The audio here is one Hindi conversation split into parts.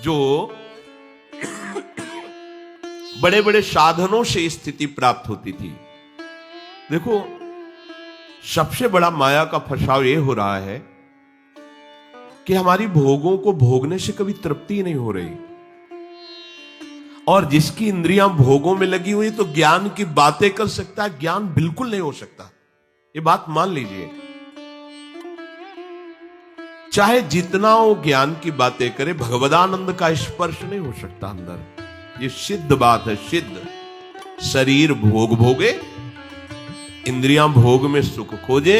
जो बड़े बड़े साधनों से स्थिति प्राप्त होती थी। देखो, सबसे बड़ा माया का फसाव यह हो रहा है कि हमारी भोगों को भोगने से कभी तृप्ति नहीं हो रही, और जिसकी इंद्रियां भोगों में लगी हुई तो ज्ञान की बातें कर सकता है, ज्ञान बिल्कुल नहीं हो सकता। ये बात मान लीजिए, चाहे जितना वो ज्ञान की बातें करे, भगवदानंद का स्पर्श नहीं हो सकता अंदर। ये सिद्ध बात है, सिद्ध। शरीर भोग भोगे, इंद्रियां भोग में सुख खोजे,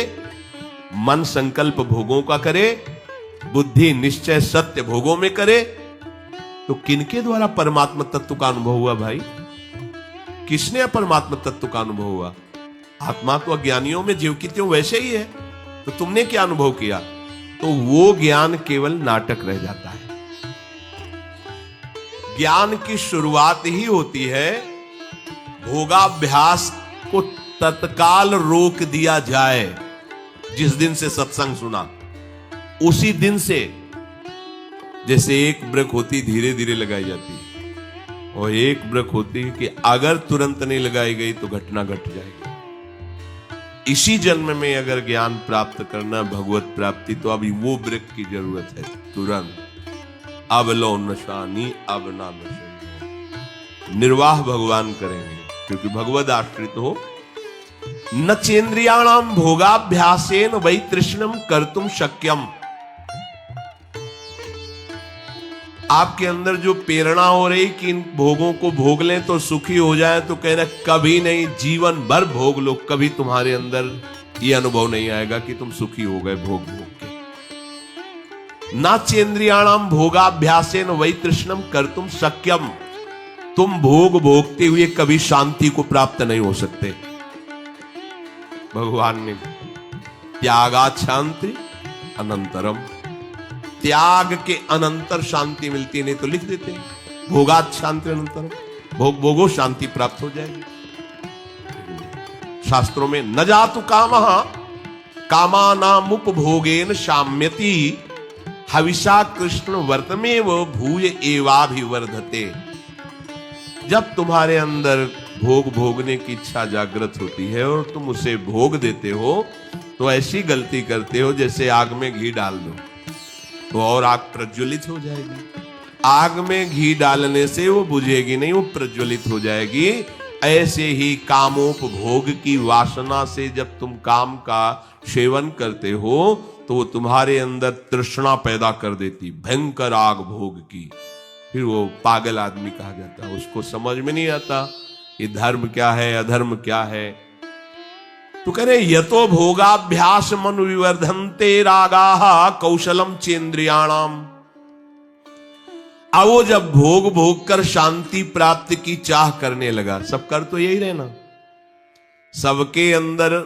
मन संकल्प भोगों का करे, बुद्धि निश्चय सत्य भोगों में करे, तो किनके द्वारा परमात्मा तत्व का अनुभव हुआ भाई? किसने परमात्मा तत्व का अनुभव हुआ? आत्मा तो अज्ञानियों में जीव की त्यों वैसे ही है, तो तुमने क्या अनुभव किया? तो वो ज्ञान केवल नाटक रह जाता है। ज्ञान की शुरुआत ही होती है, भोगाभ्यास को तत्काल रोक दिया जाए। जिस दिन से सत्संग सुना, उसी दिन से, जैसे एक ब्रेक होती धीरे धीरे लगाई जाती है, और एक ब्रेक होती है कि अगर तुरंत नहीं लगाई गई तो घटना घट जाएगी। इसी जन्म में अगर ज्ञान प्राप्त करना, भगवत प्राप्ति, तो अभी वो ब्रेक की जरूरत है, तुरंत। अब लो नशानी, अब ना नशे। निर्वाह भगवान करेंगे, क्योंकि भगवद आश्रित हो। न चेन्द्रियाणाम भोगाभ्यासेन वै तृष्णम कर्तुम शक्यम। आपके अंदर जो प्रेरणा हो रही कि इन भोगों को भोग लें तो सुखी हो जाए, तो कह रहे कभी नहीं, जीवन भर भोग लो, कभी तुम्हारे अंदर यह अनुभव नहीं आएगा कि तुम सुखी हो गए भोग भोग के। ना चेन्द्रियाणाम भोगाभ्यासेन वै तृष्णम कर्तुम शक्यम। तुम भोग भोगते हुए कभी शांति को प्राप्त नहीं हो सकते। भगवान ने त्यागात् शांति अनंतरम, त्याग के अनंतर शांति मिलती, नहीं तो लिख देते भोगात् शांति अनंतरम, भोग भोगो शांति प्राप्त हो जाएगी। शास्त्रों में न जातु कामः कामानामुपभोगेन शाम्यति हविषा कृष्ण वर्तमेव भूय एवाभिवर्धते। जब तुम्हारे अंदर भोग भोगने की इच्छा जागृत होती है और तुम उसे भोग देते हो, तो ऐसी गलती करते हो जैसे आग में घी डाल दो तो और आग प्रज्वलित हो जाएगी। आग में घी डालने से वो बुझेगी नहीं, वो प्रज्वलित हो जाएगी। ऐसे ही कामोपभोग की वासना से जब तुम काम का सेवन करते हो, तो वो तुम्हारे अंदर तृष्णा पैदा कर देती, भयंकर आग भोग की। फिर वो पागल आदमी कहा जाता है, उसको समझ में नहीं आता ये धर्म क्या है, अधर्म क्या है। तो कह रहे यतो भोगाभ्यास मनु विवर्धन्ते रागाः कौशलम चेन्द्रियाणाम। अब वो जब भोग भोग कर शांति प्राप्ति की चाह करने लगा, सब कर तो यही रहना, सबके अंदर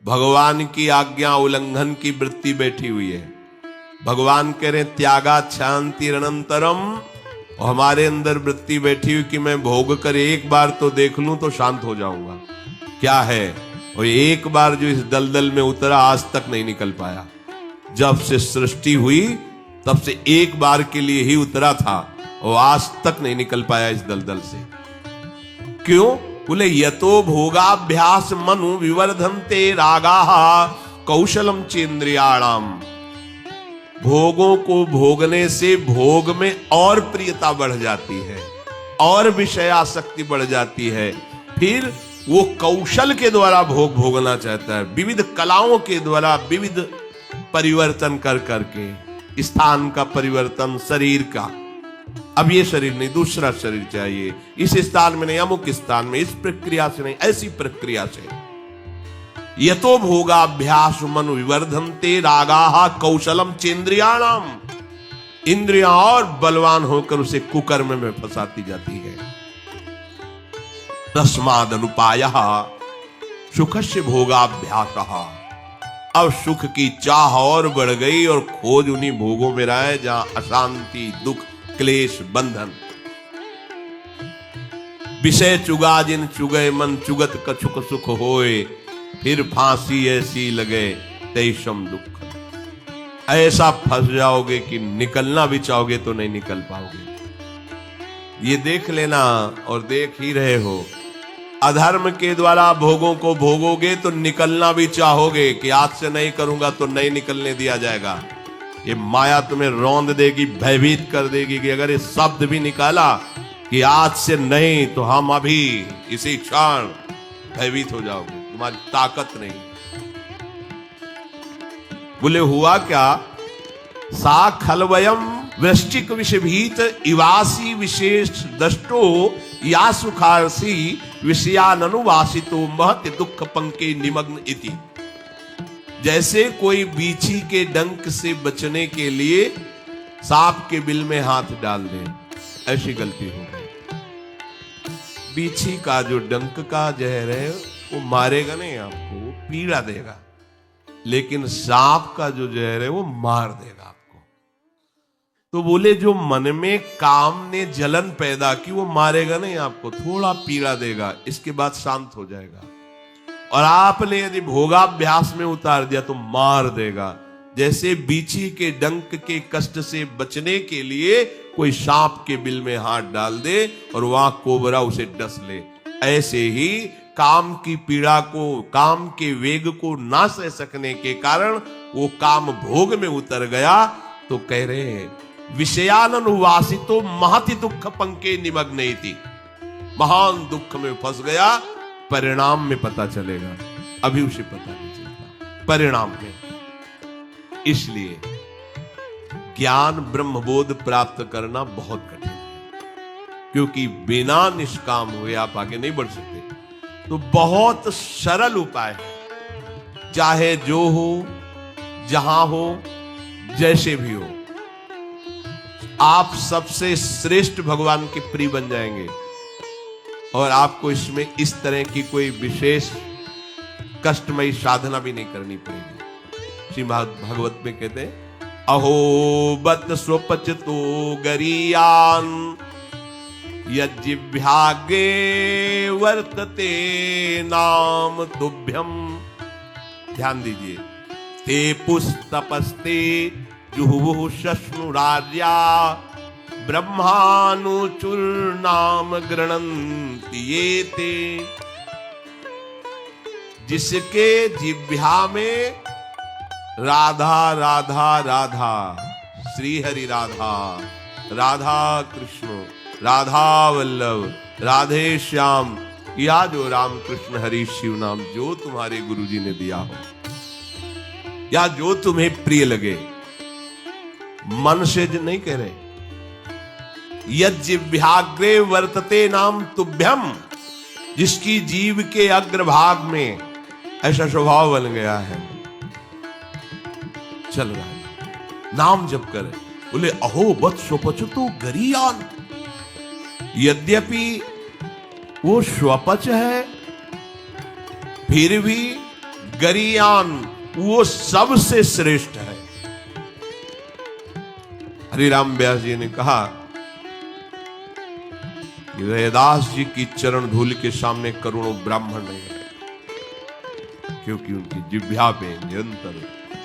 भगवान की आज्ञा उल्लंघन की वृत्ति बैठी हुई है। भगवान कह रहे त्यागात् शांति अनंतरम, और हमारे अंदर वृत्ति बैठी हुई कि मैं भोग कर एक बार तो देख लूं तो शांत हो जाऊंगा। क्या है? और एक बार जो इस दलदल में उतरा, आज तक नहीं निकल पाया। जब से सृष्टि हुई तब से एक बार के लिए ही उतरा था, और आज तक नहीं निकल पाया इस दलदल से। क्यों? बोले यतो भोगाभ्यास मनु विवर्धन्ते रागाः कौशलम चेन्द्रियाणाम। भोगों को भोगने से भोग में और प्रियता बढ़ जाती है, और विषयासक्ति बढ़ जाती है। फिर वो कौशल के द्वारा भोग भोगना चाहता है, विविध कलाओं के द्वारा विविध परिवर्तन कर करके, स्थान का परिवर्तन, शरीर का। अब ये शरीर नहीं, दूसरा शरीर चाहिए, इस स्थान में नहीं, अमुक स्थान में, इस प्रक्रिया से नहीं, ऐसी प्रक्रिया से। यतो भोगाभ्यास मनु विवर्धन्ते रागाः कौशलम चेन्द्रियाणाम। इंद्रियां और बलवान होकर उसे कुकर्म में फंसाती जाती है। तस्माद् अनुपायः सुखस्य भोगाभ्यासः। अब सुख की चाह और बढ़ गई, और खोज उन्हीं भोगों में रहा है जहां अशांति, दुख, क्लेश, बंधन। विषय चुगा जिन चुगय मन चुगत कछुक सुख होए, फिर फांसी ऐसी लगे तैसम दुख। ऐसा फंस जाओगे कि निकलना भी चाहोगे तो नहीं निकल पाओगे। ये देख लेना, और देख ही रहे हो। अधर्म के द्वारा भोगों को भोगोगे तो निकलना भी चाहोगे कि आज से नहीं करूंगा तो नहीं निकलने दिया जाएगा। ये माया तुम्हें रौंद देगी, भयभीत कर देगी कि अगर ये शब्द भी निकाला कि आज से नहीं तो हम अभी इसी क्षण, भयभीत हो जाओगे, तुम्हारी ताकत नहीं। बोले हुआ क्या? सा खलवयम वृश्चिक विषभीत इवासी विशेष दष्टो या सुखारसी विषयानुवासितो महत दुख पंके निमग्न इति। जैसे कोई बीछी के डंक से बचने के लिए सांप के बिल में हाथ डाल दे, ऐसी गलती हो गई। बीछी का जो डंक का जहर है वो मारेगा नहीं आपको, पीड़ा देगा, लेकिन सांप का जो जहर है वो मार देगा आपको। तो बोले जो मन में काम ने जलन पैदा की वो मारेगा नहीं आपको, थोड़ा पीड़ा देगा, इसके बाद शांत हो जाएगा। और आपने यदि भोगाभ्यास में उतार दिया तो मार देगा। जैसे बीछी के डंक के कष्ट से बचने के लिए कोई सांप के बिल में हाथ डाल दे और वहां कोबरा उसे डस ले, ऐसे ही काम की पीड़ा को, काम के वेग को ना सह सकने के कारण वो काम भोग में उतर गया। तो कह रहे हैं विषयानुवासितो महति दुख पंके निमग्न इति। महान दुख में फंस गया, परिणाम में पता चलेगा, अभी उसे पता नहीं चलता परिणाम में। इसलिए ज्ञान ब्रह्मबोध प्राप्त करना बहुत कठिन है, क्योंकि बिना निष्काम हुए आप आगे नहीं बढ़ सकते। तो बहुत सरल उपाय है, चाहे जो हो, जहां हो, जैसे भी हो, आप सबसे श्रेष्ठ भगवान के प्रिय बन जाएंगे। और आपको इसमें इस तरह की कोई विशेष कष्टमयी साधना भी नहीं करनी पड़ेगी। श्रीमद् भागवत में कहते हैं अहो बत स्वपचतो गरीयान यज्जिभ्यागे वर्तते नाम तुभ्यम। ध्यान दीजिए, ते पुस्तपस्ते जुहुः शश्नुरार्या ब्रह्मानुचूर्णाम गृणन्ति ये ते। जिसके जिह्वा में राधा राधा राधा, श्री हरि राधा, राधा कृष्ण, राधा वल्लभ, राधे श्याम, या जो राम कृष्ण हरि शिव नाम जो तुम्हारे गुरुजी ने दिया हो, या जो तुम्हें प्रिय लगे, मन से नहीं कह रहे, यज्जिह्वाग्रे वर्तते नाम तुभ्यम। जिसकी जीव के अग्रभाग में ऐसा स्वभाव बन गया है, चल रहा है, नाम जप करे। बोले अहो बत स्वपचतो गरीयान। यद्यपि वो स्वपच है, फिर भी गरीयान वो सबसे श्रेष्ठ है। हरिराम व्यास जी ने कहा कि रैदास जी की चरण धूल के सामने करोड़ों ब्राह्मण नहीं है, क्योंकि उनकी जिह्वा पे निरंतर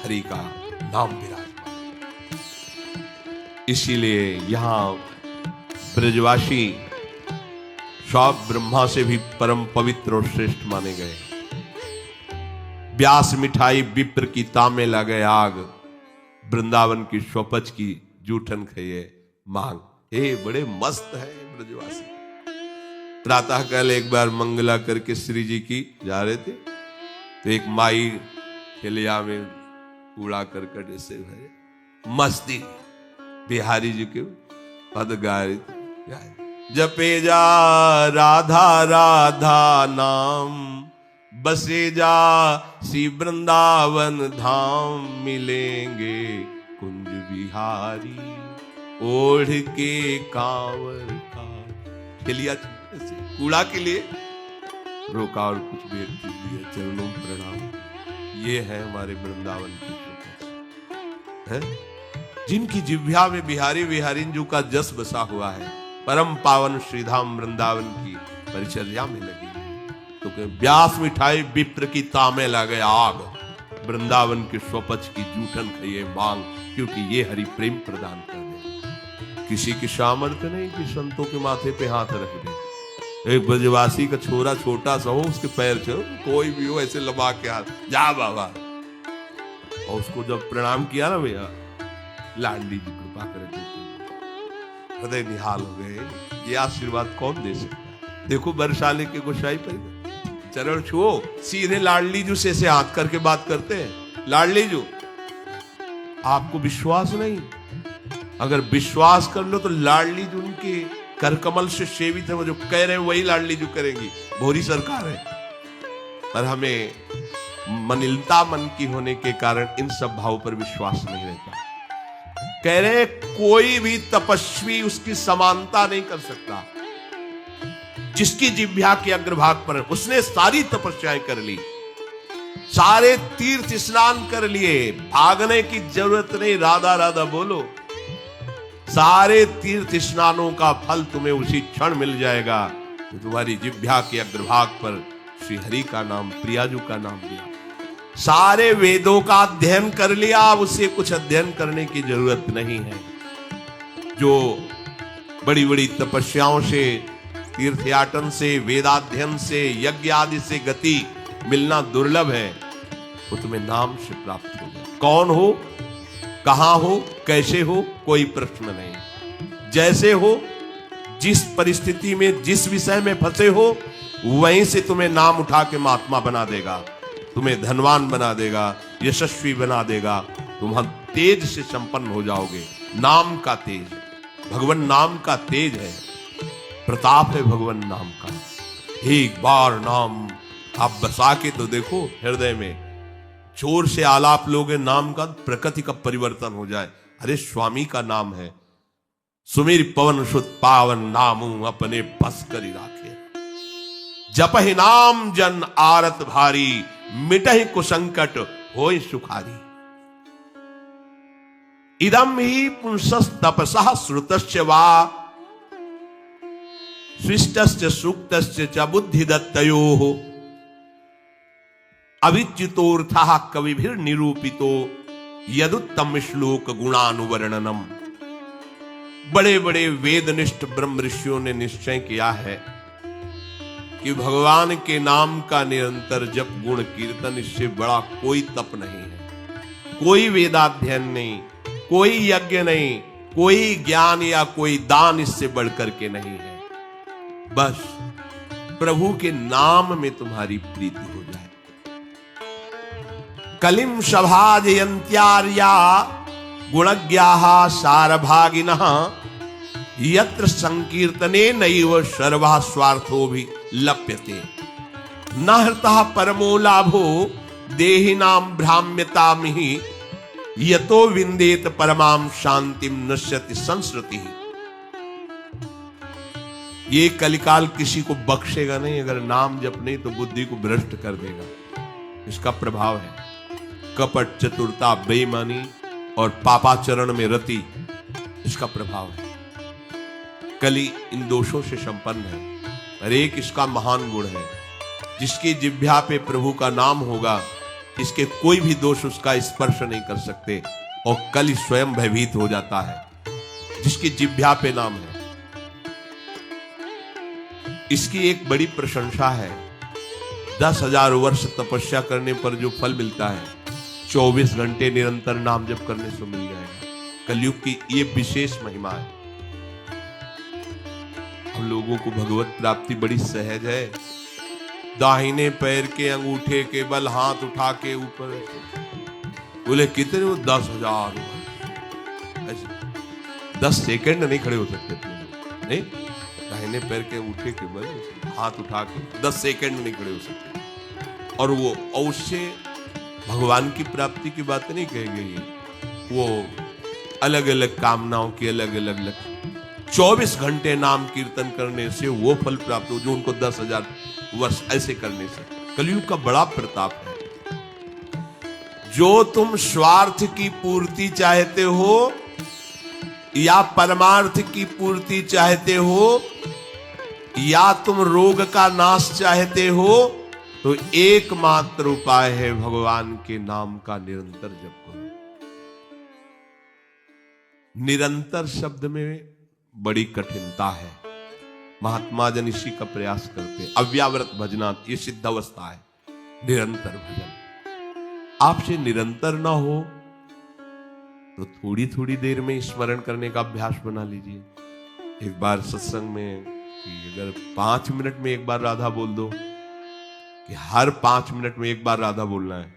हरि का नाम विराजमान। इसीलिए यहां ब्रजवासी सब ब्रह्मा से भी परम पवित्र और श्रेष्ठ माने गए। व्यास मिठाई विप्र की तामे लगे आग, वृंदावन की स्वपच की जूठन खाइए मांग। हे बड़े मस्त है ब्रजवासी। प्रातः काल एक बार मंगला करके श्री जी की जा रहे थे, तो एक माई केलिया में कूड़ा करकट ऐसे भरे, मस्ती बिहारी जी के पद गा रही थी। जपे जा राधा राधा नाम, बसे जा श्री वृंदावन धाम, मिलेंगे कुंज बिहारी ओढ़ के कांवर का। केलिया कूड़ा के लिए रोका और कुछ भेंट दिया, चरणों में प्रणाम। ये है हमारे वृंदावन की है, जिनकी जिह्वा में बिहारी बिहारिंजू का जस बसा हुआ है, परम पावन श्रीधाम वृंदावन की परिचर्या में लगी। तो व्यास मिठाई विप्र की तामे लगे आग, वृंदावन के स्वपच की जूठन खाइए मांग, क्योंकि ये हरि प्रेम प्रदान कर दे। किसी की सामर्थ्य नहीं कि संतों के माथे पे हाथ रख दे। एक ब्रजवासी का छोरा छोटा सा हो, उसके पैर चलो, कोई भी हो ऐसे लबा के हाथ, जा बाबा। और उसको जब प्रणाम किया ना भैया, लाडली जी कृपा करे, हृदय निहाल हो गए। ये आशीर्वाद कौन दे सकता है? देखो बरसाले के गोसाई पर चरण छुओ, सीधे लाडली जू से ऐसे हाथ करके बात करते हैं। लाडली जू, आपको विश्वास नहीं? अगर विश्वास कर लो तो लाडली जू उनके करकमल से सेवित है, वो जो कह रहे हैं वही लाडली जू करेंगी। भोरी सरकार है, पर हमें मनिलता मन की होने के कारण इन सब भाव पर विश्वास नहीं रहता। कह रहे कोई भी तपस्वी उसकी समानता नहीं कर सकता। जिसकी जिह्वा के अग्रभाग पर, उसने सारी तपस्याएं कर ली, सारे तीर्थ स्नान कर लिए, भागने की जरूरत नहीं, राधा राधा बोलो। सारे तीर्थ स्नानों का फल तुम्हें उसी क्षण मिल जाएगा तो तुम्हारी जिह्वा के अग्रभाग पर श्री हरि का नाम, प्रियाजू का नाम लिया। सारे वेदों का अध्ययन कर लिया, अब उसे कुछ अध्ययन करने की जरूरत नहीं है। जो बड़ी बड़ी तपस्याओं से, तीर्थयाटन से, वेदाध्ययन से, यज्ञ आदि से गति मिलना दुर्लभ है, वो तुम्हें नाम से प्राप्त हो जाए। कौन हो, कहां हो, कैसे हो, कोई प्रश्न नहीं। जैसे हो, जिस परिस्थिति में, जिस विषय में फंसे हो, वहीं से तुम्हें नाम उठा के महात्मा बना देगा, तुम्हें धनवान बना देगा, यशस्वी बना देगा। तुम तेज से संपन्न हो जाओगे। नाम का तेज, भगवान नाम का तेज है, प्रताप है भगवान नाम का। एक बार नाम आप बसा के तो देखो हृदय में, जोर से आलाप लोगे नाम का, प्रकृति का परिवर्तन हो जाए। अरे स्वामी का नाम है, सुमीर पवन सुत पावन नामू अपने बस करी राखे। जपहि नाम जन आरत भारी, मिटहि कुसंकट होय सुखारी। इदम ही पुंसस तपसः श्रुतस्य वा, स्विष्टस्य सूक्तस्य च बुद्धि दत्तयोः। अविच्युतोऽर्थः कविभिर निरूपितो, यदुत्तम श्लोक गुणानुवर्णनम। बड़े बड़े वेदनिष्ठ ब्रह्म ऋषियों ने निश्चय किया है कि भगवान के नाम का निरंतर जप, गुण कीर्तन, इससे बड़ा कोई तप नहीं है, कोई वेदाध्ययन नहीं, कोई यज्ञ नहीं, कोई ज्ञान या कोई दान इससे बढ़कर के नहीं है। बस प्रभु के नाम में तुम्हारी प्रीति हो जाए। कलिम सभाजयन्त्यार्या गुणज्ञाः सारभागिनः, यत्र संकीर्तने नैव सर्वः स्वार्थो भी लप्यते। न हृतः परमो लाभो देहिनां भ्राम्यतामिहि, यतो विन्देत परमां शांतिं नश्यति संस्कृति। ये कलिकाल किसी को बख्शेगा नहीं, अगर नाम जप नहीं तो बुद्धि को भ्रष्ट कर देगा। इसका प्रभाव है कपट, चतुरता, बेईमानी और पापाचरण में रति, इसका प्रभाव है। कली इन दोषों से संपन्न है, पर एक इसका महान गुण है, जिसकी जिह्वा पे प्रभु का नाम होगा, इसके कोई भी दोष उसका स्पर्श नहीं कर सकते, और कली स्वयं भयभीत हो जाता है जिसकी जिह्वा पे नाम है। इसकी एक बड़ी प्रशंसा है, 10,000 वर्ष तपस्या करने पर जो फल मिलता है, 24 घंटे निरंतर नाम जप करने से मिल जाएगा। कलयुग की ये विशेष महिमा है। हम लोगों को भगवत प्राप्ति बड़ी सहज है। दाहिने पैर के अंगूठे के बल हाथ उठा के ऊपर, बोले कितने हो, 10,000। 10 सेकंड नहीं खड़े हो सकते नहीं, दाहिने पैर के अंगूठे के बल हाथ उठा के 10 सेकंड नहीं खड़े हो सकते। और वो अवश्य भगवान की प्राप्ति की बात नहीं कही गई है, वो अलग अलग कामनाओं की अलग अलग लक्ष्य। 24 घंटे नाम कीर्तन करने से वो फल प्राप्त हो जो उनको 10,000 वर्ष ऐसे करने से। कलयुग का बड़ा प्रताप है। जो तुम स्वार्थ की पूर्ति चाहते हो या परमार्थ की पूर्ति चाहते हो, या तुम रोग का नाश चाहते हो, तो एकमात्र उपाय है भगवान के नाम का निरंतर जप करो। निरंतर शब्द में बड़ी कठिनता है, महात्मा जन इसी का प्रयास करते हैं। अव्याव्रत भजनात्, ये सिद्ध अवस्था है निरंतर भजन। आपसे निरंतर ना हो तो थोड़ी थोड़ी देर में स्मरण करने का अभ्यास बना लीजिए। एक बार सत्संग में कि अगर 5 मिनट में एक बार राधा बोल दो, कि हर 5 मिनट में एक बार राधा बोलना है,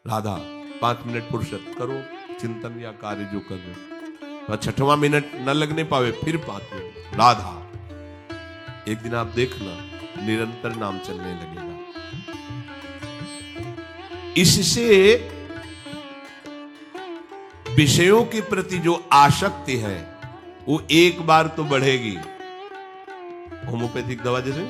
राधा 5 मिनट फुर्सत करो, चिंतन या कार्य जो कर रहे हो, 6वां मिनट न लगने पावे फिर 5 मिनट राधा। एक दिन आप देखना निरंतर नाम चलने लगेगा। इससे विषयों के प्रति जो आसक्ति है वो एक बार तो बढ़ेगी। होम्योपैथिक दवा जैसे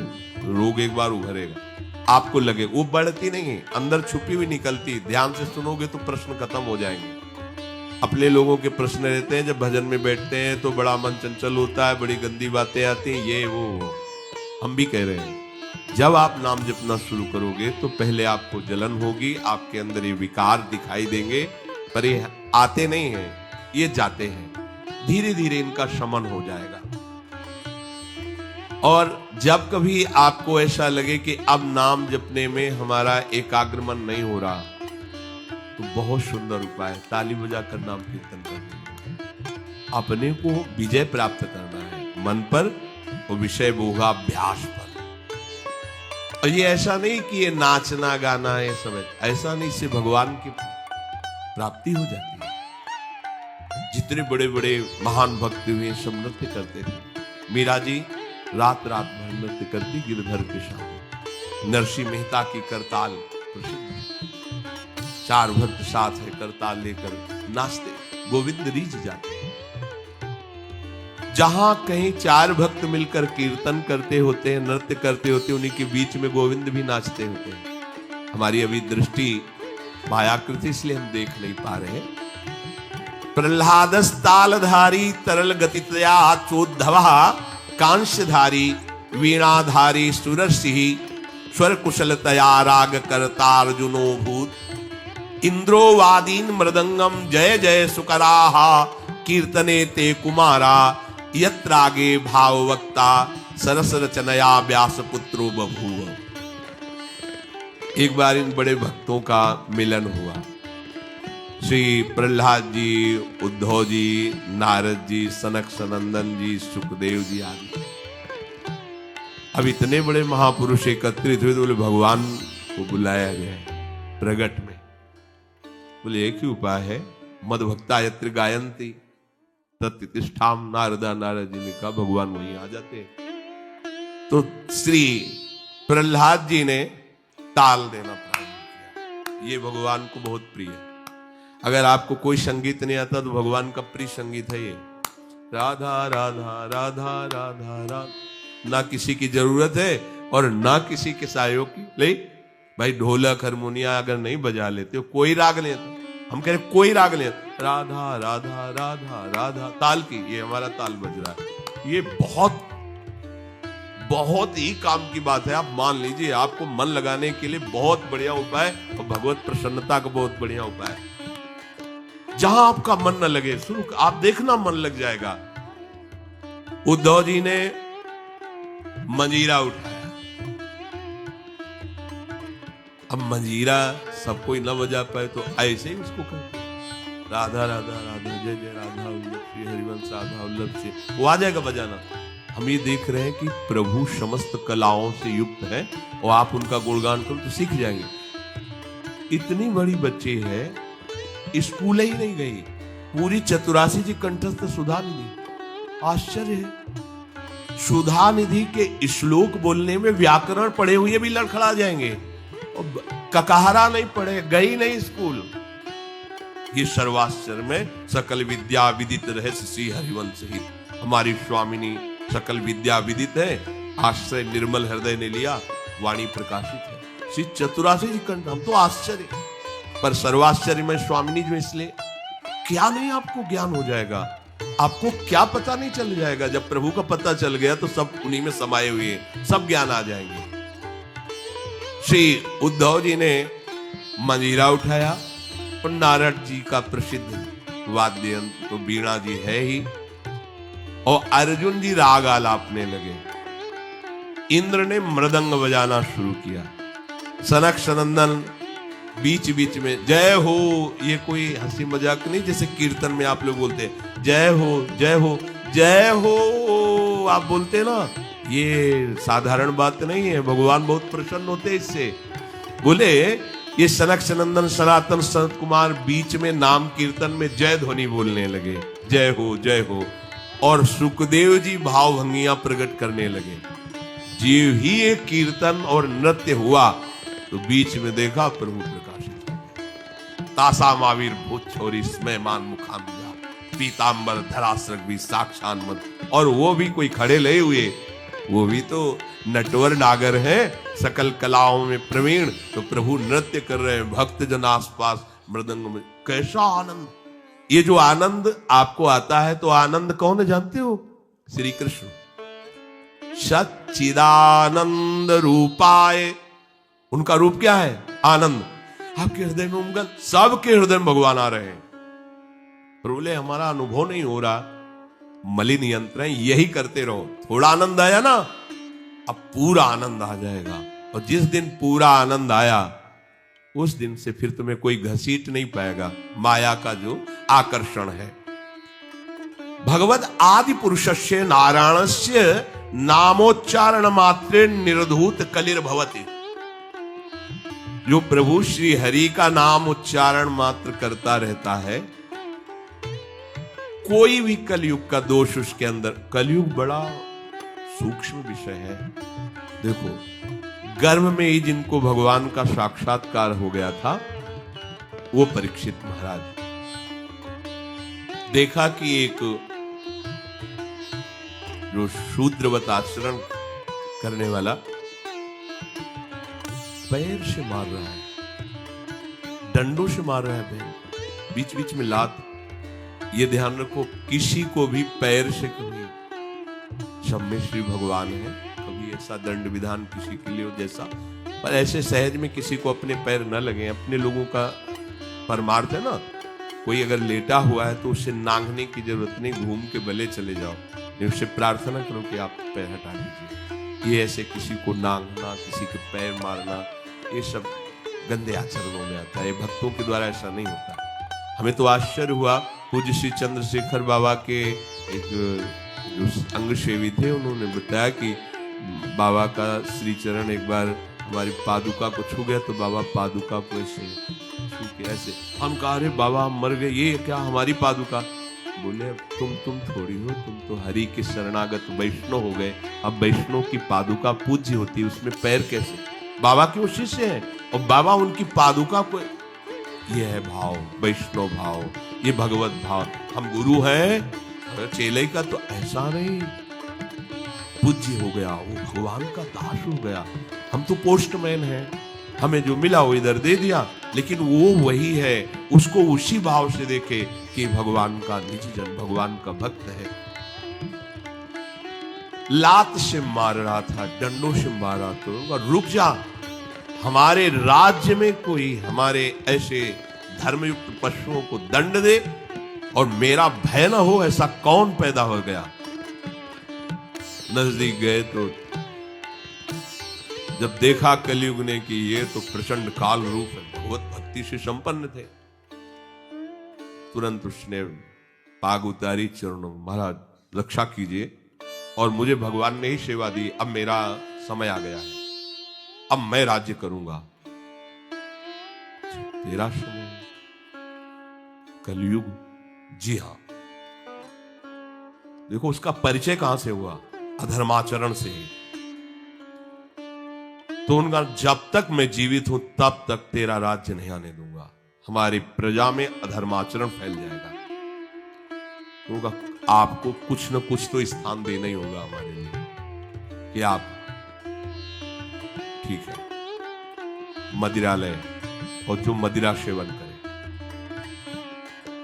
रोग एक बार उभरेगा, आपको लगे, वो बढ़ती नहीं है, अंदर छुपी हुई निकलती। ध्यान से सुनोगे तो प्रश्न खत्म हो जाएंगे। अपने लोगों के प्रश्न रहते हैं, जब भजन में बैठते हैं तो बड़ा मन चंचल होता है, बड़ी गंदी बातें आती हैं, ये वो। हम भी कह रहे हैं, जब आप नाम जपना शुरू करोगे तो पहले आपको जलन होगी, आपके अंदर ये विकार दिखाई देंगे, पर ये आते नहीं हैं, ये जाते हैं। धीरे धीरे इनका शमन हो जाएगा। और जब कभी आपको ऐसा लगे कि अब नाम जपने में हमारा एकाग्रमन नहीं हो रहा, तो बहुत सुंदर उपाय, ताली बजाकर नाम कीर्तन करना। अपने को विजय प्राप्त करना है मन पर और विषय भोगाभ्यास पर। और ये ऐसा नहीं कि ये नाचना गाना है सब, ऐसा नहीं, इससे भगवान की प्राप्ति हो जाती है। जितने बड़े बड़े महान भक्त हुए सब नृत्य करते थे। मीरा जी रात रात भर नृत्य करती गिरधर के सामने। नरसिंह मेहता की करताल प्रसिद्ध, 4 भक्त साथ है, करताल लेकर नाचते, गोविंद रीझ जाते हैं। जहां कहीं 4 भक्त मिलकर कीर्तन करते होते हैं, नृत्य करते होते हैं, उन्हीं के बीच में गोविंद भी नाचते होते हैं। हमारी अभी दृष्टि मायाकृति, इसलिए हम देख नहीं पा रहे हैं। प्रह्लादस तालधारी तरल गतितया चोद्धवः कांस्यधारी वीणाधारी सुरसिंह स्वर कुशलतया राग करता अर्जुनो भूत इंद्रो वादीन मृदंगम जय जय सुकराः कीर्तने ते कुमारा यत्रागे भाववक्ता सरस रचनया व्यास पुत्रो बभूव। एक बार इन बड़े भक्तों का मिलन हुआ। श्री प्रहलाद जी, उद्धव जी, नारद जी, सनक सनंदन जी, सुखदेव जी आदि। अब इतने बड़े महापुरुष एकत्रित हुए तो बोले भगवान को बुलाया गया है प्रगट में। बोले एक ही उपाय है, मद भक्ता यत्र गायंती तत्तिष्ठाम। नारदा नारद जी ने कहा भगवान वहीं आ जाते हैं। तो श्री प्रहलाद जी ने ताल देना प्रारंभ किया। ये भगवान को बहुत प्रिय है। अगर आपको कोई संगीत नहीं आता तो भगवान का प्रिय संगीत है ये, राधा राधा राधा राधा राधा। ना किसी की जरूरत है और ना किसी के सहयोग की। ले भाई ढोलक हारमोनिया अगर नहीं बजा लेते हो, कोई राग नहीं आता, हम कह रहे कोई राग नहीं आता, राधा राधा राधा राधा ताल की, ये हमारा ताल बज रहा है। ये बहुत बहुत ही काम की बात है। आप मान लीजिए, आपको मन लगाने के लिए बहुत बढ़िया उपाय और भगवत प्रसन्नता का बहुत बढ़िया उपाय। जहां आपका मन न लगे, शुरू आप देखना मन लग जाएगा। उद्धव जी ने मंजीरा उठाया। अब मंजीरा सब कोई न बजा पाए तो ऐसे ही उसको कहते राधा राधा राधा जय जय राधा वल्लभ श्री हरिवंश राधा वल्लभ श्री, वो आ जाएगा बजाना। हम ये देख रहे हैं कि प्रभु समस्त कलाओं से युक्त है और आप उनका गुणगान करो तो सीख जाएंगे। इतनी बड़ी बच्ची है, स्कूल ही नहीं गई, पूरी चतुरासी जी कंठस्थ सुधा निधि। आश्चर्य है, सुधा निधि के श्लोक बोलने में व्याकरण पढ़े हुए भी लड़खड़ा जाएंगे, और ककहरा नहीं पढ़े, गई नहीं स्कूल। ये सर्वाश्चर्य में सकल विद्या विदित रहस्य श्री हरिवंश ही। हमारी स्वामिनी सकल विद्या विदित है, आश्रय निर्मल हृदय ने लिया, वाणी प्रकाशित है। श्री चतुरासी जी कंठ। हम तो आश्चर्य, पर सर्वाश्चर्य में स्वामिनी जो, इसलिए क्या नहीं आपको ज्ञान हो जाएगा। आपको क्या पता नहीं चल जाएगा। जब प्रभु का पता चल गया तो सब उन्हीं में समाये हुए, सब ज्ञान आ जाएंगे। श्री उद्धव जी ने मंजीरा उठाया और नारद जी का प्रसिद्ध वाद्य यंत्र तो वीणा जी है ही, और अर्जुन जी राग आलापने लगे। इंद्र ने मृदंग बजाना शुरू किया। सनक सनंदन बीच बीच में जय हो, ये कोई हंसी मजाक नहीं जैसे कीर्तन में आप लोग बोलते हैं जय हो जय हो जय हो, आप बोलते ना, ये साधारण बात नहीं है। भगवान बहुत प्रसन्न होते इससे। बोले ये सनक सनंदन सनातन सनत कुमार बीच में नाम कीर्तन में जय ध्वनि बोलने लगे, जय हो जय हो, और सुखदेव जी भावभंगियां प्रकट करने लगे। जीव ही एक कीर्तन और नृत्य हुआ तो बीच में देखा प्रभु प्रकाशित। तासा मावीर भूत छोरी स्मयमान मुखाम्जा पीतांबर धरासरक भी साक्षान मत, और वो भी कोई खड़े लगे हुए, वो भी तो नटवर नागर है, सकल कलाओं में प्रवीण। तो प्रभु नृत्य कर रहे हैं, भक्त जन आसपास मृदंग में। कैसा आनंद! ये जो आनंद आपको आता है, तो आनंद कौन है जानते हो? श्री कृष्ण। सच्चिदानंद रूपाय, उनका रूप क्या है? आनंद। आपके हृदय में उमगल, सबके हृदय में भगवान आ रहे हैं। बोले हमारा अनुभव नहीं हो रहा, मलिन यंत्र है, यही करते रहो। थोड़ा आनंद आया ना, अब पूरा आनंद आ जाएगा। और जिस दिन पूरा आनंद आया, उस दिन से फिर तुम्हें कोई घसीट नहीं पाएगा। माया का जो आकर्षण है। भगवद आदि पुरुषस्य नारायणस्य नामोच्चारण मात्रे निर्धूत कलिर्भवति। जो प्रभु श्री हरि का नाम उच्चारण मात्र करता रहता है, कोई भी कलयुग का दोष उसके अंदर। कलयुग बड़ा सूक्ष्म विषय है। देखो, गर्भ में ही जिनको भगवान का साक्षात्कार हो गया था, वो परीक्षित महाराज, देखा कि एक जो शूद्रवत आचरण करने वाला पैर से मार रहा है, डंडों से मार रहा है, पैर बीच बीच में लात। ये ध्यान रखो, किसी को भी पैर से कभी, सब में श्री भगवान है, कभी ऐसा दंड विधान किसी के लिए हो जैसा, पर ऐसे सहज में किसी को अपने पैर न लगे। अपने लोगों का परमार्थ है ना, कोई अगर लेटा हुआ है तो उसे नांगने की जरूरत नहीं, घूम के भले चले जाओ, उससे प्रार्थना करो कि आप पैर हटा लीजिए। ये ऐसे किसी को नांगना, किसी के पैर मारना, ये सब गंदे आचरणों में आता है। भक्तों के द्वारा ऐसा नहीं होता। हमें तो आश्चर्य हुआ, पूज्य श्री चंद्रशेखर बाबा के एक जो अंग सेवी थे, उन्होंने बताया कि बाबा का श्री चरण एक बार हमारी पादुका को छू गया, तो बाबा पादुका को ऐसे छू के ऐसे, हम कहा अरे बाबा हम मर गए, ये क्या हमारी पादुका? बोले तुम थोड़ी हो, तुम तो हरि के शरणागत वैष्णव हो गए। अब वैष्णव की पादुका पूज्य होती है, उसमें पैर कैसे? बाबा के वो शिष्य हैं और बाबा उनकी पादुका को, ये है भाव, वैष्णव भाव, ये भगवत भाव। हम गुरु हैं, चेले का तो ऐसा नहीं, पूज्य हो गया, वो भगवान का दास हो गया। हम तो पोस्टमैन हैं, हमें जो मिला वो इधर दे दिया, लेकिन वो वही है, उसको उसी भाव से देखे कि भगवान का निजी जन, भगवान का भक्त है। लात से मार रहा था, डंडों से मार रहा था, रुक जा, हमारे राज्य में कोई हमारे ऐसे धर्मयुक्त पशुओं को दंड दे और मेरा भय न हो, ऐसा कौन पैदा हो गया? नजदीक गए तो जब देखा कलयुग ने कि ये तो प्रचंड काल रूप है, भगवत भक्ति से संपन्न थे, तुरंत उसने पाग उतारी चरणों, महाराज रक्षा कीजिए, और मुझे भगवान ने ही सेवा दी, अब मेरा समय आ गया है, अब मैं राज्य करूंगा। तेरा समय? कलयुग? जी हां। देखो उसका परिचय कहां से हुआ? अधर्माचरण से ही। तो उनका जब तक मैं जीवित हूं तब तक तेरा राज्य नहीं आने दूंगा, हमारी प्रजा में अधर्माचरण फैल जाएगा। उनका आपको कुछ न कुछ तो स्थान देना ही होगा हमारे लिए, कि आप ठीक है मदिरालय, और जो मदिरा सेवन करे,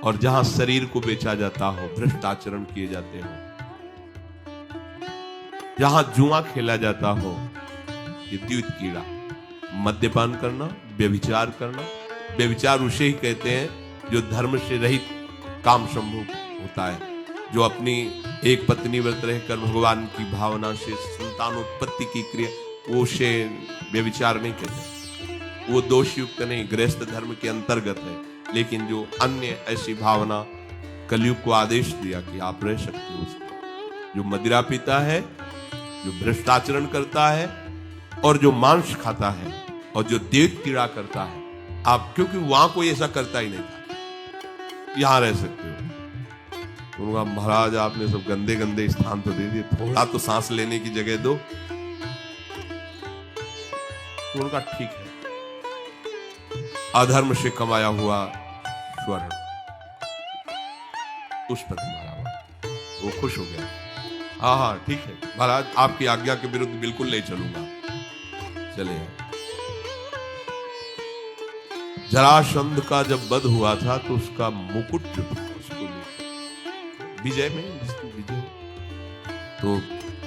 और जहां शरीर को बेचा जाता हो, भ्रष्ट आचरण किए जाते हो, जहां जुआ खेला जाता हो, ये द्वित कीड़ा, मद्यपान करना, व्यभिचार करना। व्यभिचार उसे ही कहते हैं जो धर्म से रहित काम संभोग होता है, जो अपनी एक पत्नी व्रत रहकर भगवान की भावना से संतानोत्पत्ति की क्रिया, वो उसे व्यभिचार नहीं कहते, वो दोष युक्त नहीं, गृहस्थ धर्म के अंतर्गत है। लेकिन जो अन्य ऐसी भावना कलयुग को आदेश दिया कि आप रह सकते हो, उसको जो मदिरा पीता है, जो भ्रष्टाचरण करता है और जो मांस खाता है और जो देव कीड़ा करता है, आप, क्योंकि वहां कोई ऐसा करता ही नहीं था, यहां रह सकते हो। तो उनका महाराज आपने सब गंदे गंदे स्थान तो दे दिए, थोड़ा तो सांस लेने की जगह दो। तो उनका ठीक है, अधर्म से कमाया हुआ स्वर्ण उस पर तुम्हारा हुआ, वो खुश हो गया। हाँ हाँ ठीक है महाराज, आपकी आज्ञा के विरुद्ध बिल्कुल नहीं चलूंगा। चले। जरासंध का जब वध हुआ था तो उसका मुकुट जो था उसको विजय में, विजय तो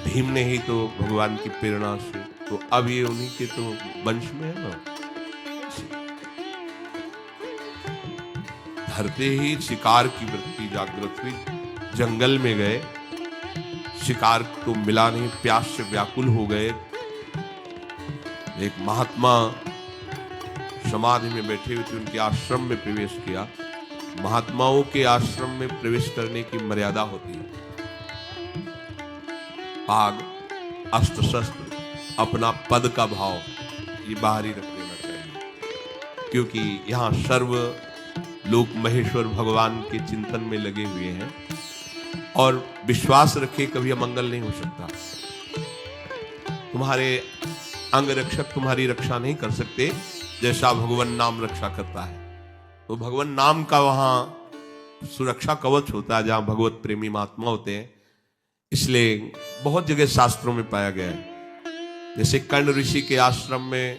भीम ने ही तो भगवान की प्रेरणा से, तो अब ये उन्हीं के तो वंश में है ना। धरते ही शिकार की वृत्ति जागृत हुई, जंगल में गए, शिकार तो मिला नहीं, प्यास से व्याकुल हो गए। एक महात्मा समाधि में बैठे हुए थे, उनके आश्रम में प्रवेश किया। महात्माओं के आश्रम में प्रवेश करने की मर्यादा होती है, पाग, अस्त्र शस्त्र, अपना पद का भाव ये बाहर ही रख देना चाहिए, क्योंकि यहाँ सर्व लोग महेश्वर भगवान के चिंतन में लगे हुए हैं और विश्वास रखे कभी अमंगल नहीं हो सकता। तुम्हारे अंग रक्षक तुम्हारी रक्षा नहीं कर सकते जैसा भगवान नाम रक्षा करता है। तो भगवान नाम का वहां सुरक्षा कवच होता है जहां भगवत प्रेमी महात्मा होते हैं। इसलिए बहुत जगह शास्त्रों में पाया गया है, जैसे कर्ण ऋषि के आश्रम में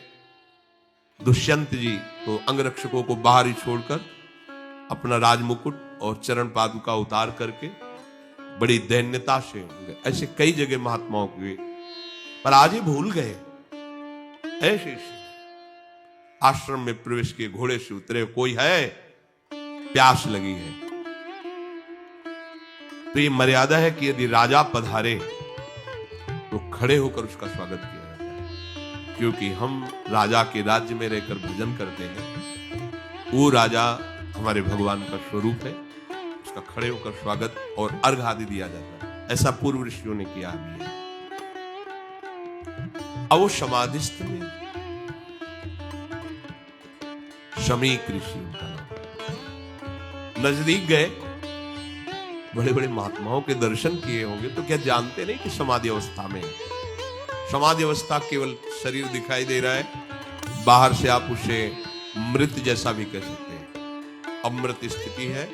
दुष्यंत जी तो अंगरक्षकों को बाहर ही छोड़कर अपना राजमुकुट और चरण पादुका उतार करके बड़ी दैन्यता से, ऐसे कई जगह महात्माओं के, पर आज ही भूल गए। ऐसे आश्रम में प्रवेश किए, घोड़े से उतरे, कोई है, प्यास लगी है। तो ये मर्यादा है कि यदि राजा पधारे तो खड़े होकर उसका स्वागत किया जाता है, क्योंकि हम राजा के राज्य में रहकर भजन करते हैं। वो राजा हमारे भगवान का स्वरूप है, उसका खड़े होकर स्वागत और अर्घ आदि दिया जाता है। ऐसा पूर्व ऋषियों ने किया भी है। अब वो समाधिस्थ में शमीक ऋषि उनका नाम, नजदीक गए, बड़े बड़े महात्माओं के दर्शन किए होंगे, तो क्या जानते नहीं कि समाधि अवस्था में है। समाधि अवस्था केवल शरीर दिखाई दे रहा है, बाहर से आप उसे मृत जैसा भी कह सकते हैं। अमृत स्थिति है,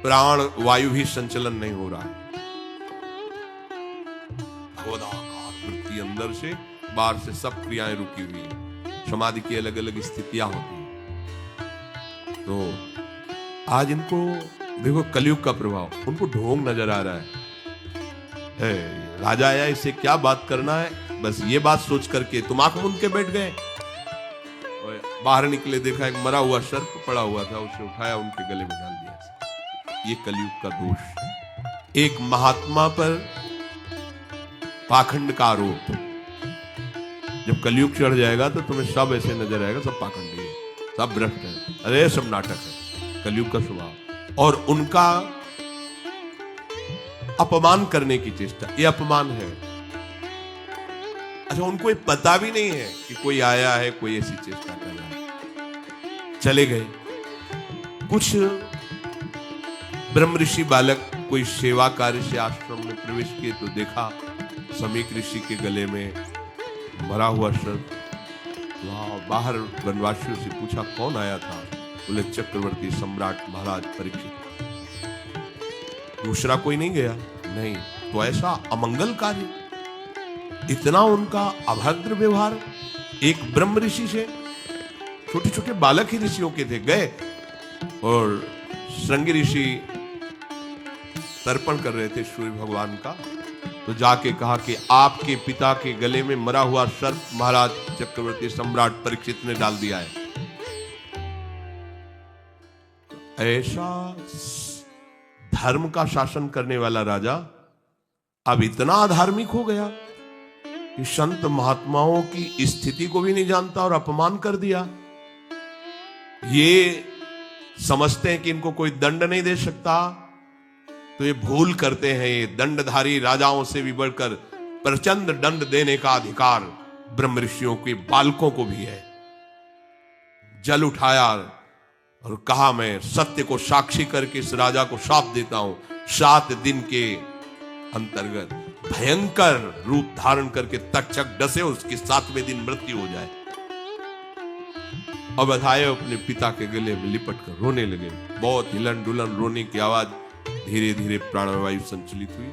प्राण वायु भी संचलन नहीं हो रहा है, भगवदाकार वृत्ति अंदर से, बाहर से सब क्रियाएं रुकी हुई है। समाधि की अलग अलग स्थितियां होती हैं। तो आज इनको देखो, कलयुग का प्रभाव, उनको ढोंग नजर आ रहा है। राजा आया, इससे क्या बात करना है, बस ये बात सोच करके तुम आंख मूंद के बैठ गए। और बाहर निकले, देखा एक मरा हुआ सर्प पड़ा हुआ था, उसे उठाया, उनके गले में डाल दिया। ये कलयुग का दोष, एक महात्मा पर पाखंड का आरोप। जब कलयुग चढ़ जाएगा तो तुम्हें सब ऐसे नजर आएगा, सब पाखंडी है, सब भ्रष्ट है, अरे सब नाटक है, कलयुग का स्वभाव। और उनका अपमान करने की चेष्टा, ये अपमान है। अच्छा, उनको ये पता भी नहीं है कि कोई आया है, कोई ऐसी चेष्टा कर रहा है। चले गए। कुछ ब्रह्म ऋषि बालक कोई सेवा कार्य से आश्रम में प्रवेश किए तो देखा समीक ऋषि के गले में मरा हुआ सर्प। वहां बाहर वनवासियों से पूछा कौन आया था, बोले चक्रवर्ती सम्राट महाराज परीक्षित। दूसरा कोई नहीं गया, नहीं। तो ऐसा अमंगल कार्य, इतना उनका अभद्र व्यवहार एक ब्रह्म ऋषि से। छोटे छोटे बालक ही ऋषियों के थे, गए और श्रृंगी ऋषि तर्पण कर रहे थे सूर्य भगवान का, तो जाके कहा कि आपके पिता के गले में मरा हुआ सर्प महाराज चक्रवर्ती सम्राट परीक्षित ने डाल दिया है। ऐसा धर्म का शासन करने वाला राजा अब इतना धार्मिक हो गया कि संत महात्माओं की स्थिति को भी नहीं जानता और अपमान कर दिया। ये समझते हैं कि इनको कोई दंड नहीं दे सकता, तो ये भूल करते हैं। ये दंडधारी राजाओं से भी बढ़कर प्रचंड दंड देने का अधिकार ब्रह्म ऋषियों के बालकों को भी है। जल उठाया और कहा, मैं सत्य को साक्षी करके इस राजा को शाप देता हूं, 7 दिन के अंतर्गत भयंकर रूप धारण करके तक्षक डसे, उसके 7वें दिन मृत्यु हो जाए। और बधाए अपने पिता के गले में लिपट कर रोने लगे। बहुत हिलन डुलन रोने की आवाज, धीरे धीरे प्राणवायु संचलित हुई।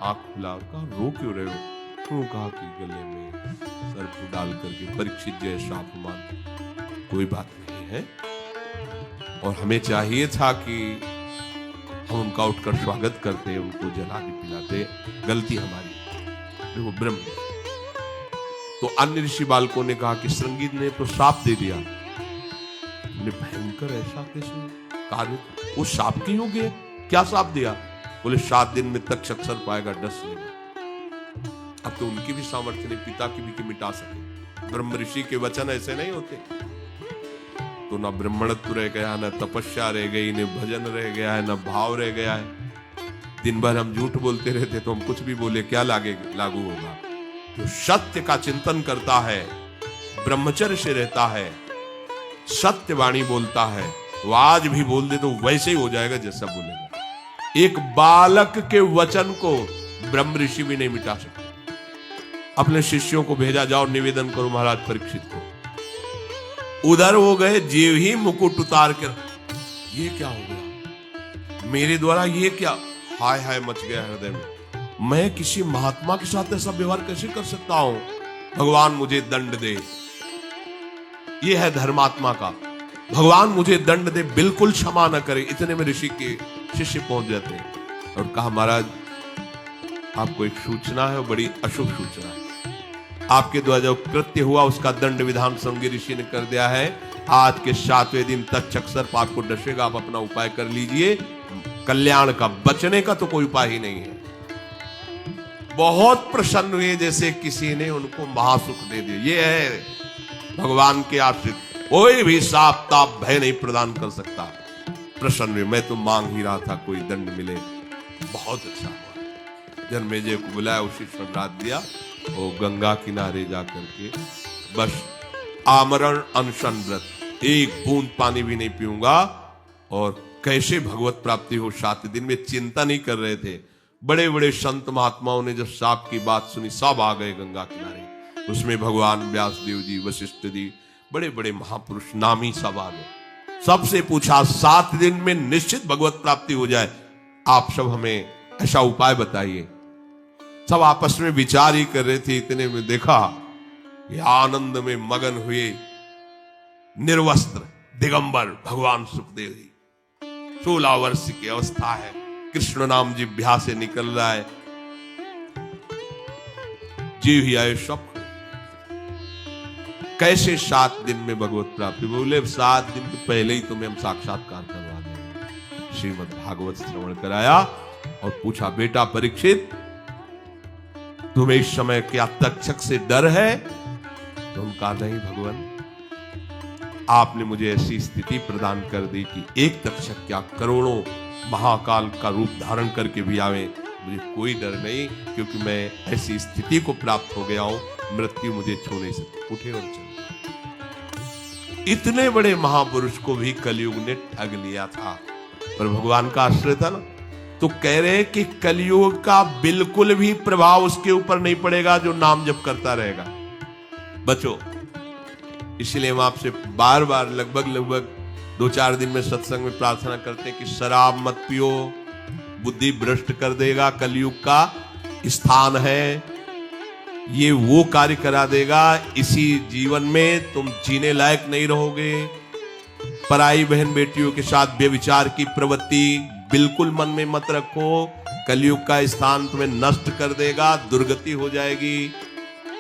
आंख खुला और कहा, रो क्यों रहे हो? क्यों? कहा कि गले में सर्प डाल करके परीक्षित जैसा अपमान कोई बात नहीं है, और हमें चाहिए था कि हम उनका उठकर स्वागत करते, उनको जलाते पिलाते, गलती हमारी, वो ब्रह्म। तो अन्य ऋषि बालकों ने कहा कि श्रृंगी ने तो शाप दे दिया। भयंकर ऐसा कैसे कार्य? वो शाप के योग्य है? क्या शाप दिया? बोले 7 दिन में तक्षक सर्प आएगा, डस लेगा। अब तो उनकी भी सामर्थ्य नहीं पिता की भी कि मिटा सके। ब्रह्म ऋषि के वचन ऐसे नहीं होते। तो ना ब्राह्मणत्व रह गया, ना तपस्या रह गई, न भजन रह गया है, न भाव रह गया है। दिन भर हम झूठ बोलते रहते, तो हम कुछ भी बोले क्या लागू होगा? जो सत्य का चिंतन करता है, ब्रह्मचर्य से रहता है, सत्यवाणी बोलता है, वो आज भी बोल दे तो वैसे ही हो जाएगा जैसा बोलेगा। एक बालक के वचन को ब्रह्म ऋषि भी नहीं मिटा सकते। अपने शिष्यों को भेजा, जाओ निवेदन करो महाराज परीक्षित को। उधर हो गए, जीव ही मुकुट उतार कर, ये क्या हो गया मेरे द्वारा? ये क्या? हाय हाय मच गया हृदय में। मैं किसी महात्मा के साथ ऐसा व्यवहार कैसे कर सकता हूं? भगवान मुझे दंड दे। ये है धर्मात्मा का, भगवान मुझे दंड दे, बिल्कुल क्षमा न करे। इतने में ऋषि के शिष्य पहुंच जाते हैं और कहा, महाराज आपको एक सूचना है, बड़ी अशुभ सूचना है। आपके द्वारा जो कृत्य हुआ उसका दंड विधान श्रृंगी ऋषि ने कर दिया है। आज के 7वें दिन तक्षक सर्प आपको डसेगा, आप अपना उपाय कर लीजिए। कल्याण का, बचने का तो कोई उपाय ही नहीं है। बहुत प्रसन्न हुए, जैसे किसी ने उनको महासुख दे दिया। ये है भगवान के आश्रित, कोई भी साप ताप भय नहीं प्रदान कर सकता। प्रसन्न हुए, मैं तो मांग ही रहा था कोई दंड मिले। बहुत अच्छा हुआ। जन्मेजय को बुलाया, उसी श्राद्ध दिया। वो गंगा किनारे जाकर के बस आमरण अनशन व्रत, एक बूंद पानी भी नहीं पीऊंगा, और कैसे भगवत प्राप्ति हो 7 दिन में चिंता नहीं कर रहे थे। बड़े बड़े संत महात्माओं ने जब साप की बात सुनी, सब आ गए गंगा किनारे। उसमें भगवान व्यासदेव जी, वशिष्ठ जी, बड़े बड़े महापुरुष नामी सब आ गए। सबसे पूछा, 7 दिन में निश्चित भगवत प्राप्ति हो जाए, आप सब हमें ऐसा उपाय बताइए। सब आपस में विचार ही कर रहे थे। इतने में देखा कि आनंद में मगन हुए निर्वस्त्र दिगंबर भगवान सुखदेव जी। 16 वर्ष की अवस्था है, कृष्ण नाम जिह्वा से निकल रहा है, जीव ही आए सब। कैसे 7 दिन में भगवत प्राप्ति? बोले 7 दिन के पहले ही तुम्हें हम साक्षात्कार करवा देंगे। श्रीमद् भागवत श्रवण कराया और पूछा, बेटा परीक्षित, तुम्हें इस समय क्या तक्षक से डर है? तो उनका नहीं भगवान, आपने मुझे ऐसी स्थिति प्रदान कर दी कि एक तक्षक क्या करोड़ों महाकाल का रूप धारण करके भी आवे, मुझे कोई डर नहीं, क्योंकि मैं ऐसी स्थिति को प्राप्त हो गया हूं, मृत्यु मुझे छू नहीं सकती। उठे और चले। इतने बड़े महापुरुष को भी कलयुग ने ठग लिया था, पर भगवान का आश्रय था ना। तो कह रहे कि कलयुग का बिल्कुल भी प्रभाव उसके ऊपर नहीं पड़ेगा जो नाम जप करता रहेगा। बचो। इसलिए हम आपसे बार बार लगभग 2-4 दिन में सत्संग में प्रार्थना करते हैं कि शराब मत पियो, बुद्धि भ्रष्ट कर देगा, कलयुग का स्थान है, ये वो कार्य करा देगा। इसी जीवन में तुम जीने लायक नहीं रहोगे। पराई बहन बेटियों के साथ व्यभिचार की प्रवृत्ति बिल्कुल मन में मत रखो। कलयुग का स्थान तुम्हें नष्ट कर देगा, दुर्गति हो जाएगी।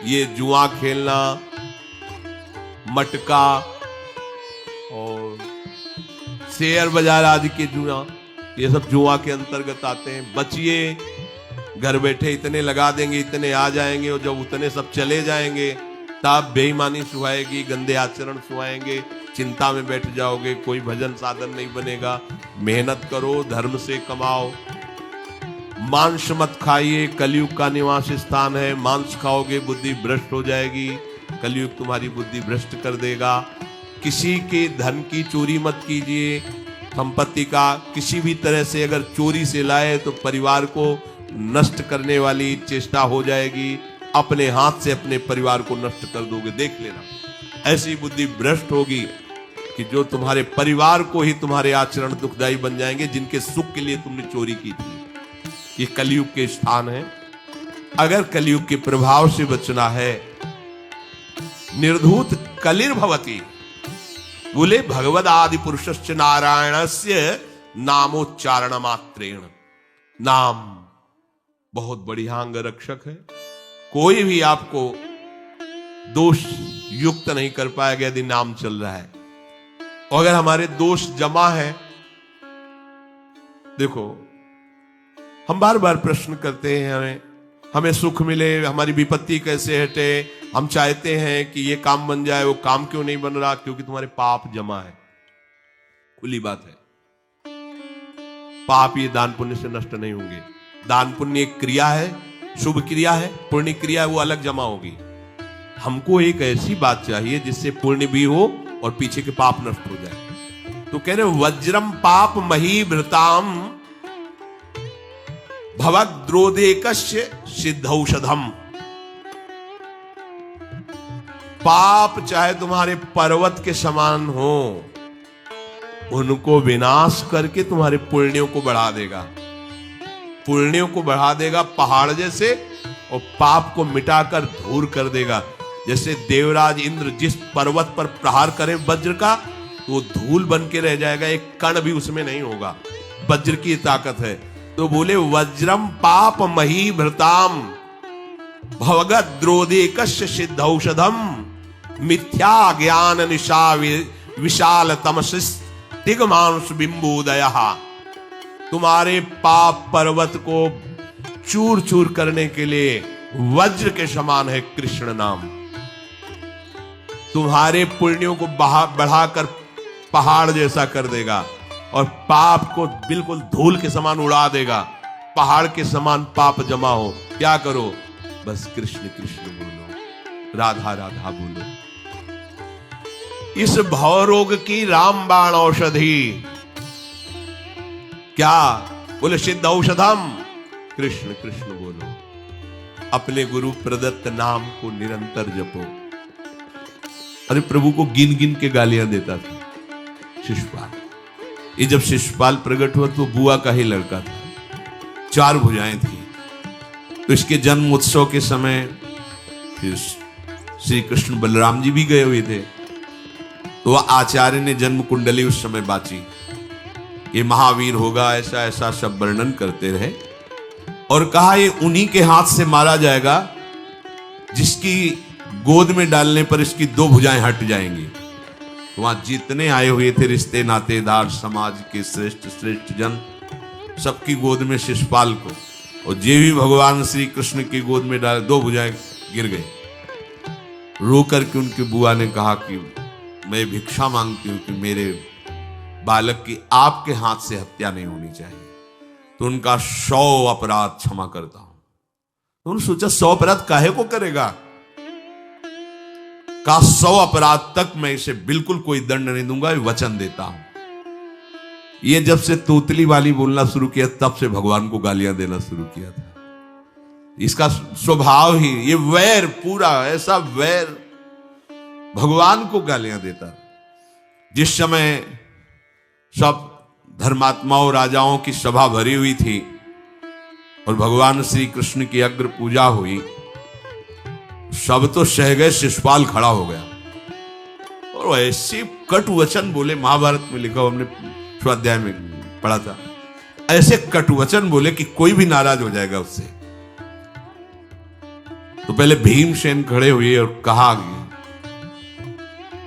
ये जुआ खेलना, मटका और शेयर बाजार आदि के जुआ, ये सब जुआ के अंतर्गत आते हैं। बचिए, घर बैठे इतने लगा देंगे, इतने आ जाएंगे, और जब उतने सब चले जाएंगे तब बेईमानी सुहाएगी, गंदे आचरण सुहाएंगे, चिंता में बैठ जाओगे, कोई भजन साधन नहीं बनेगा। मेहनत करो, धर्म से कमाओ। मांस मत खाइए, कलयुग का निवास स्थान है। मांस खाओगे बुद्धि भ्रष्ट हो जाएगी, कलयुग तुम्हारी बुद्धि भ्रष्ट कर देगा। किसी के धन की चोरी मत कीजिए, संपत्ति का किसी भी तरह से अगर चोरी से लाए तो परिवार को नष्ट करने वाली चेष्टा हो जाएगी, अपने हाथ से अपने परिवार को नष्ट कर दोगे। देख लेना, ऐसी बुद्धि भ्रष्ट होगी कि जो तुम्हारे परिवार को ही तुम्हारे आचरण दुखदायी बन जाएंगे, जिनके सुख के लिए तुमने चोरी की थी। ये कलयुग के स्थान है। अगर कलयुग के प्रभाव से बचना है, निर्धूत कलिर्भवति, बोले भगवद आदि पुरुषस्य नारायणस्य नामोच्चारण मात्रेण। नाम बहुत बढ़िया अंग रक्षक है। कोई भी आपको दोष युक्त नहीं कर पाएगा यदि नाम चल रहा है। और अगर हमारे दोष जमा है, देखो हम बार बार प्रश्न करते हैं, हमें सुख मिले, हमारी विपत्ति कैसे हटे, हम चाहते हैं कि ये काम बन जाए, वो काम क्यों नहीं बन रहा? क्योंकि तुम्हारे पाप जमा है। खुली बात है, पाप ये दान पुण्य से नष्ट नहीं होंगे। दान पुण्य एक क्रिया है, शुभ क्रिया है, पुण्य क्रिया है, वो अलग जमा होगी। हमको एक ऐसी बात चाहिए जिससे पुण्य भी हो और पीछे के पाप नष्ट हो जाए। तो कह रहे वज्रम पाप मही भृताम भवद्रोदेकस्य सिद्धौषधम। पाप चाहे तुम्हारे पर्वत के समान हो, उनको विनाश करके तुम्हारे पुण्यों को बढ़ा देगा। पुण्यों को बढ़ा देगा पहाड़ जैसे, और पाप को मिटाकर धूर कर देगा। जैसे देवराज इंद्र जिस पर्वत पर प्रहार करे वज्र का, तो वो धूल बन के रह जाएगा, एक कण भी उसमें नहीं होगा। वज्र की ताकत है। तो बोले वज्रम पाप मही भृताम भवगद्रोदेकस्य सिद्धौषधम मिथ्या ज्ञान निशा विशाल तमसिस दिग्मांस बिंबोदय। तुम्हारे पाप पर्वत को चूर चूर करने के लिए वज्र के समान है कृष्ण नाम। तुम्हारे पुण्यों को बढ़ाकर पहाड़ जैसा कर देगा और पाप को बिल्कुल धूल के समान उड़ा देगा। पहाड़ के समान पाप जमा हो, क्या करो? बस कृष्ण कृष्ण बोलो, राधा राधा बोलो। इस भवरोग की रामबाण औषधि क्या? बोले सिद्ध औषधम, कृष्ण कृष्ण बोलो। अपने गुरु प्रदत्त नाम को निरंतर जपो। अरे प्रभु को गिन गिन के गालियां देता था शिशुपाल। ये जब शिशुपाल प्रकट हुआ तो बुआ का ही लड़का था, 4 भुजाएं थी। तो इसके जन्म उत्सव के समय श्री कृष्ण बलराम जी भी गए हुए थे। तो वह आचार्य ने जन्म कुंडली उस समय बाची, ये महावीर होगा, ऐसा ऐसा सब वर्णन करते रहे। और कहा ये उन्हीं के हाथ से मारा जाएगा जिसकी गोद में डालने पर इसकी 2 भुजाएं हट जाएंगी। वहां जितने आए हुए थे रिश्ते नातेदार, समाज के श्रेष्ठ श्रेष्ठ जन, सबकी गोद में शिशुपाल को, और जे भी भगवान श्री कृष्ण की गोद में डाले 2 भुजाएं गिर गई। रो करके उनकी बुआ ने कहा कि मैं भिक्षा मांगती हूं कि मेरे बालक की आपके हाथ से हत्या नहीं होनी चाहिए, तो उनका 100 अपराध क्षमा करता हूं। तो उन्होंने सोचा 100 अपराध काहे को करेगा? का 100 अपराध तक मैं इसे बिल्कुल कोई दंड नहीं दूंगा, वचन देता हूं। ये जब से तोतली वाली बोलना शुरू किया तब से भगवान को गालियां देना शुरू किया था। इसका स्वभाव ही ये वैर, पूरा ऐसा वैर, भगवान को गालियां देता। जिस समय सब धर्मात्माओं राजाओं की सभा भरी हुई थी और भगवान श्री कृष्ण की अग्र पूजा हुई, सब तो सह गए, शिशुपाल खड़ा हो गया और ऐसे कटु वचन बोले। महाभारत में लिखा, हमने स्वाध्याय में पढ़ा था, ऐसे कटुवचन बोले कि कोई भी नाराज हो जाएगा उससे। तो पहले भीमसेन खड़े हुए और कहा कि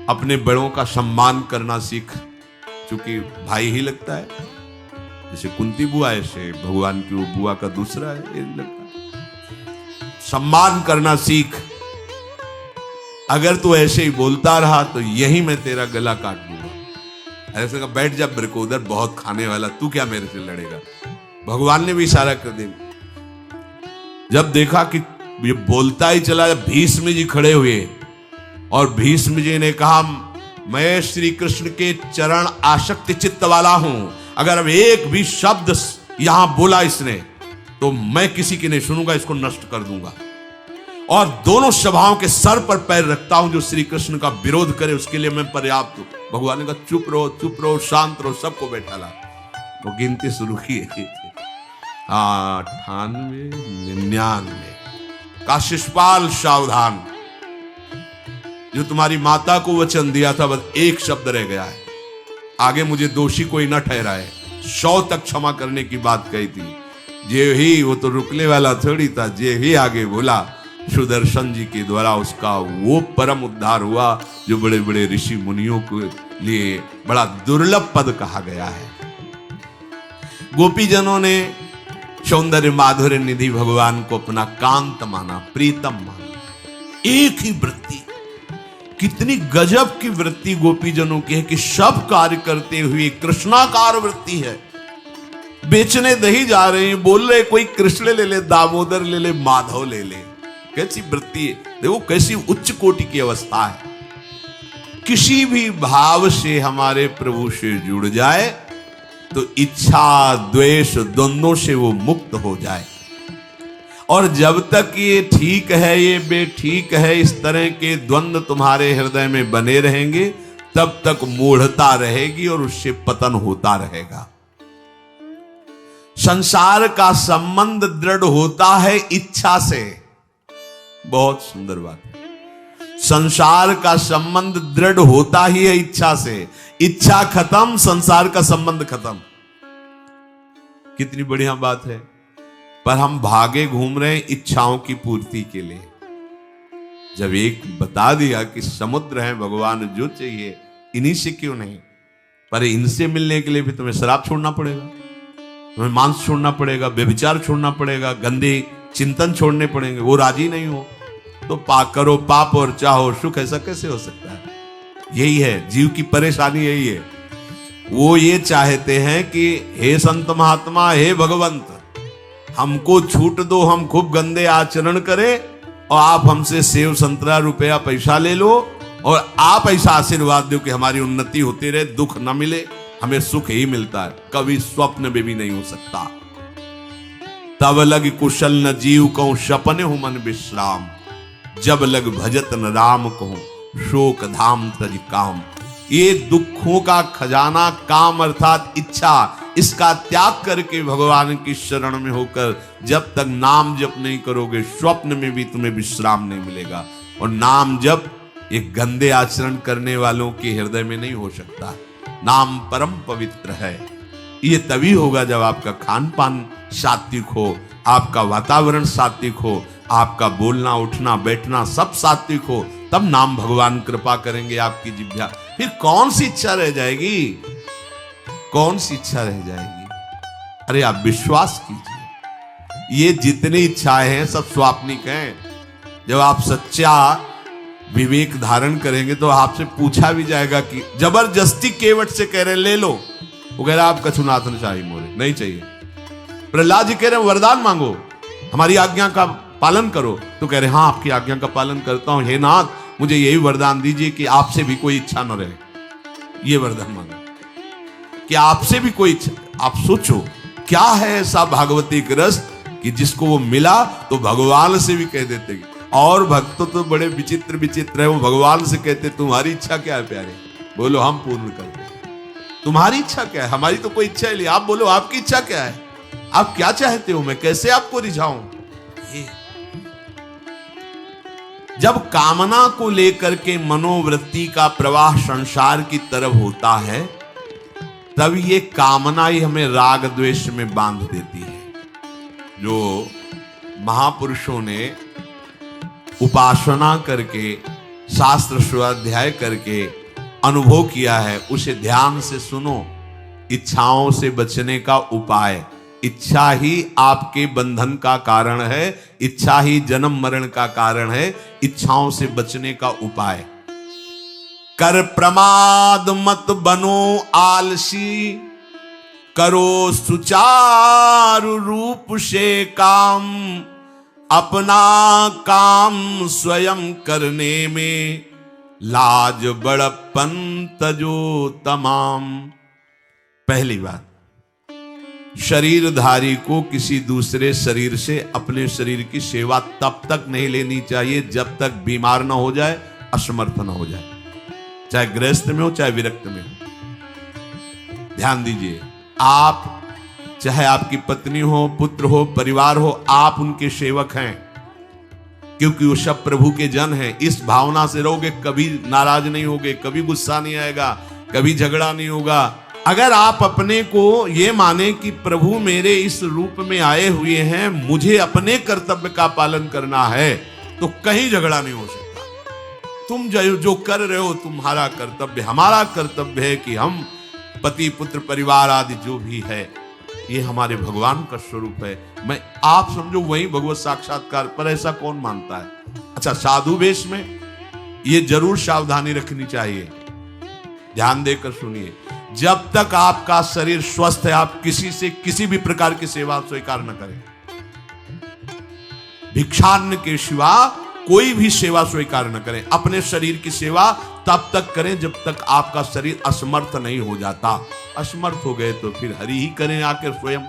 अपने बड़ों का सम्मान करना सीख, चूंकि भाई ही लगता है, जैसे कुंती बुआ ऐसे भगवान की वो बुआ का दूसरा है, ये लगता है। सम्मान करना सीख, अगर तू ऐसे ही बोलता रहा तो यही मैं तेरा गला काट दूंगा। ऐसे कहा बैठ जा ब्रिकोदर, बहुत खाने वाला, तू क्या मेरे से लड़ेगा। भगवान ने भी इशारा कर दिया। जब देखा कि ये बोलता ही चला, भीष्म जी खड़े हुए और भीष्म जी ने कहा मैं श्री कृष्ण के चरण आसक्त चित्त वाला हूं, अगर अब एक भी शब्द यहां बोला इसने तो मैं किसी की नहीं सुनूंगा, इसको नष्ट कर दूंगा। और दोनों सभाओं के सर पर पैर रखता हूं, जो श्री कृष्ण का विरोध करे उसके लिए मैं पर्याप्त हूं। भगवान ने कहा चुप रहो, शांत रहो, सबको बैठा ला। वो गिनती शुरू की 98, 99। का शिषपाल सावधान, जो तुम्हारी माता को वचन दिया था बस एक शब्द रह गया है, आगे मुझे दोषी कोई न ठहराए। 100 तक क्षमा करने की बात कही थी, जे ही वो तो रुकने वाला थोड़ी था, जे ही आगे बोला सुदर्शन जी के द्वारा उसका वो परम उद्धार हुआ जो बड़े बड़े ऋषि मुनियों के लिए बड़ा दुर्लभ पद कहा गया है। गोपीजनों ने सौंदर्य माधुर्य निधि भगवान को अपना कांत माना, प्रीतम माना। एक ही वृत्ति, कितनी गजब की वृत्ति गोपीजनों की है कि सब कार्य करते हुए कृष्णाकार वृत्ति है। बेचने दही जा रहे हैं, बोल रहे कोई कृष्ण ले ले, दामोदर ले ले, माधव ले ले। कैसी वृत्ति है, देखो कैसी उच्च कोटि की अवस्था है। किसी भी भाव से हमारे प्रभु से जुड़ जाए तो इच्छा द्वेष द्वंद्वों से वो मुक्त हो जाए। और जब तक ये ठीक है ये बेठीक है, इस तरह के द्वंद्व तुम्हारे हृदय में बने रहेंगे, तब तक मूढ़ता रहेगी और उससे पतन होता रहेगा। संसार का संबंध दृढ़ होता है इच्छा से। बहुत सुंदर बात है, संसार का संबंध दृढ़ होता ही है इच्छा से। इच्छा खत्म, संसार का संबंध खत्म। कितनी बढ़िया बात है। पर हम भागे घूम रहे हैं इच्छाओं की पूर्ति के लिए। जब एक बता दिया कि समुद्र है भगवान, जो चाहिए इन्हीं से क्यों नहीं, पर इनसे मिलने के लिए भी तुम्हें शराब छोड़ना पड़ेगा, तुम्हें मांस छोड़ना पड़ेगा, व्यभिचार छोड़ना पड़ेगा, गंदे चिंतन छोड़ने पड़ेंगे। वो राजी नहीं हो तो करो पाप और चाहो सुख। ऐसा कैसे हो सकता है? यही है जीव की परेशानी, यही है। वो ये चाहते हैं कि हे संत महात्मा, हे भगवंत, हमको छूट दो, हम खूब गंदे आचरण करें और आप हमसे सेव संतरा रुपया पैसा ले लो और आप ऐसा आशीर्वाद दो कि हमारी उन्नति होती रहे, दुख न मिले, हमें सुख ही मिलता है। कभी स्वप्न में भी नहीं हो सकता। तब लग कुशल न जीव कहूं, सपने हूं मन विश्राम, जब लग भजत न राम कहूं, शोक धाम तज काम। ये दुखों का खजाना काम अर्थात इच्छा, इसका त्याग करके भगवान की शरण में होकर जब तक नाम जप नहीं करोगे, स्वप्न में भी तुम्हें विश्राम नहीं मिलेगा। और नाम जप एक गंदे आचरण करने वालों के हृदय में नहीं हो सकता। नाम परम पवित्र है। ये तभी होगा जब आपका खान पान सात्विक हो, आपका वातावरण सात्विक हो, आपका बोलना उठना बैठना सब सात्विक हो, तब नाम भगवान कृपा करेंगे आपकी जिह्वा। फिर कौन सी इच्छा रह जाएगी? कौन सी इच्छा रह जाएगी? अरे आप विश्वास कीजिए, ये जितनी इच्छाएं हैं सब स्वाप्निक हैं। जब आप सच्चा विवेक धारण करेंगे तो आपसे पूछा भी जाएगा कि जबरदस्ती केवट से कह रहे ले लो, वो कह रहा आप कछुनाथ न चाहिए, मोरे नहीं चाहिए। प्रहलाद जी कह रहे वरदान मांगो, हमारी आज्ञा का पालन करो, तो कह रहे हाँ आपकी आज्ञा का पालन करता हूं, हे नाथ मुझे यही वरदान दीजिए कि आपसे भी कोई इच्छा न रहे। ये वरदान मांगा कि आपसे भी कोई इच्छा। आप सोचो क्या है ऐसा भागवतिक रस कि जिसको वो मिला तो भगवान से भी कह देते। और भक्त तो बड़े विचित्र विचित्र है, वो भगवान से कहते तुम्हारी इच्छा क्या है प्यारे, बोलो हम पूर्ण करते। तुम्हारी इच्छा क्या है? हमारी तो कोई इच्छा ही नहीं, आप बोलो आपकी इच्छा क्या है, आप क्या चाहते हो, मैं कैसे आपको रिझाऊं। जब कामना को लेकर के मनोवृत्ति का प्रवाह संसार की तरफ होता है तब ये कामना ही हमें राग द्वेष में बांध देती है। जो महापुरुषों ने उपासना करके, शास्त्र स्वाध्याय करके अनुभव किया है, उसे ध्यान से सुनो। इच्छाओं से बचने का उपाय, इच्छा ही आपके बंधन का कारण है, इच्छा ही जन्म मरण का कारण है। इच्छाओं से बचने का उपाय, कर प्रमाद मत बनो आलसी, करो सुचारु रूप से काम, अपना काम स्वयं करने में लाज बड़प्पन तजो तमाम। पहली बात, शरीरधारी को किसी दूसरे शरीर से अपने शरीर की सेवा तब तक नहीं लेनी चाहिए जब तक बीमार ना हो जाए, असमर्थ ना हो जाए, चाहे गृहस्थ में हो चाहे विरक्त में हो। ध्यान दीजिए, आप चाहे आपकी पत्नी हो, पुत्र हो, परिवार हो, आप उनके सेवक हैं, क्योंकि वो सब प्रभु के जन हैं। इस भावना से रहोगे, कभी नाराज नहीं होगे, कभी गुस्सा नहीं आएगा, कभी झगड़ा नहीं होगा। अगर आप अपने को ये माने कि प्रभु मेरे इस रूप में आए हुए हैं, मुझे अपने कर्तव्य का पालन करना है, तो कहीं झगड़ा नहीं हो सकता। तुम जो कर रहे हो तुम्हारा कर्तव्य, हमारा कर्तव्य है कि हम पति पुत्र परिवार आदि जो भी है, ये हमारे भगवान का स्वरूप है। मैं आप समझो वही भगवत साक्षात्कार, पर ऐसा कौन मानता है? अच्छा, साधु वेश में ये जरूर सावधानी रखनी चाहिए। ध्यान देकर सुनिए, जब तक आपका शरीर स्वस्थ है, आप किसी से किसी भी प्रकार की सेवा स्वीकार न करें। भिक्षान्न के सिवा कोई भी सेवा स्वीकार न करें। अपने शरीर की सेवा तब तक करें जब तक आपका शरीर असमर्थ नहीं हो जाता। असमर्थ हो गए तो फिर हरि ही करें आकर स्वयं,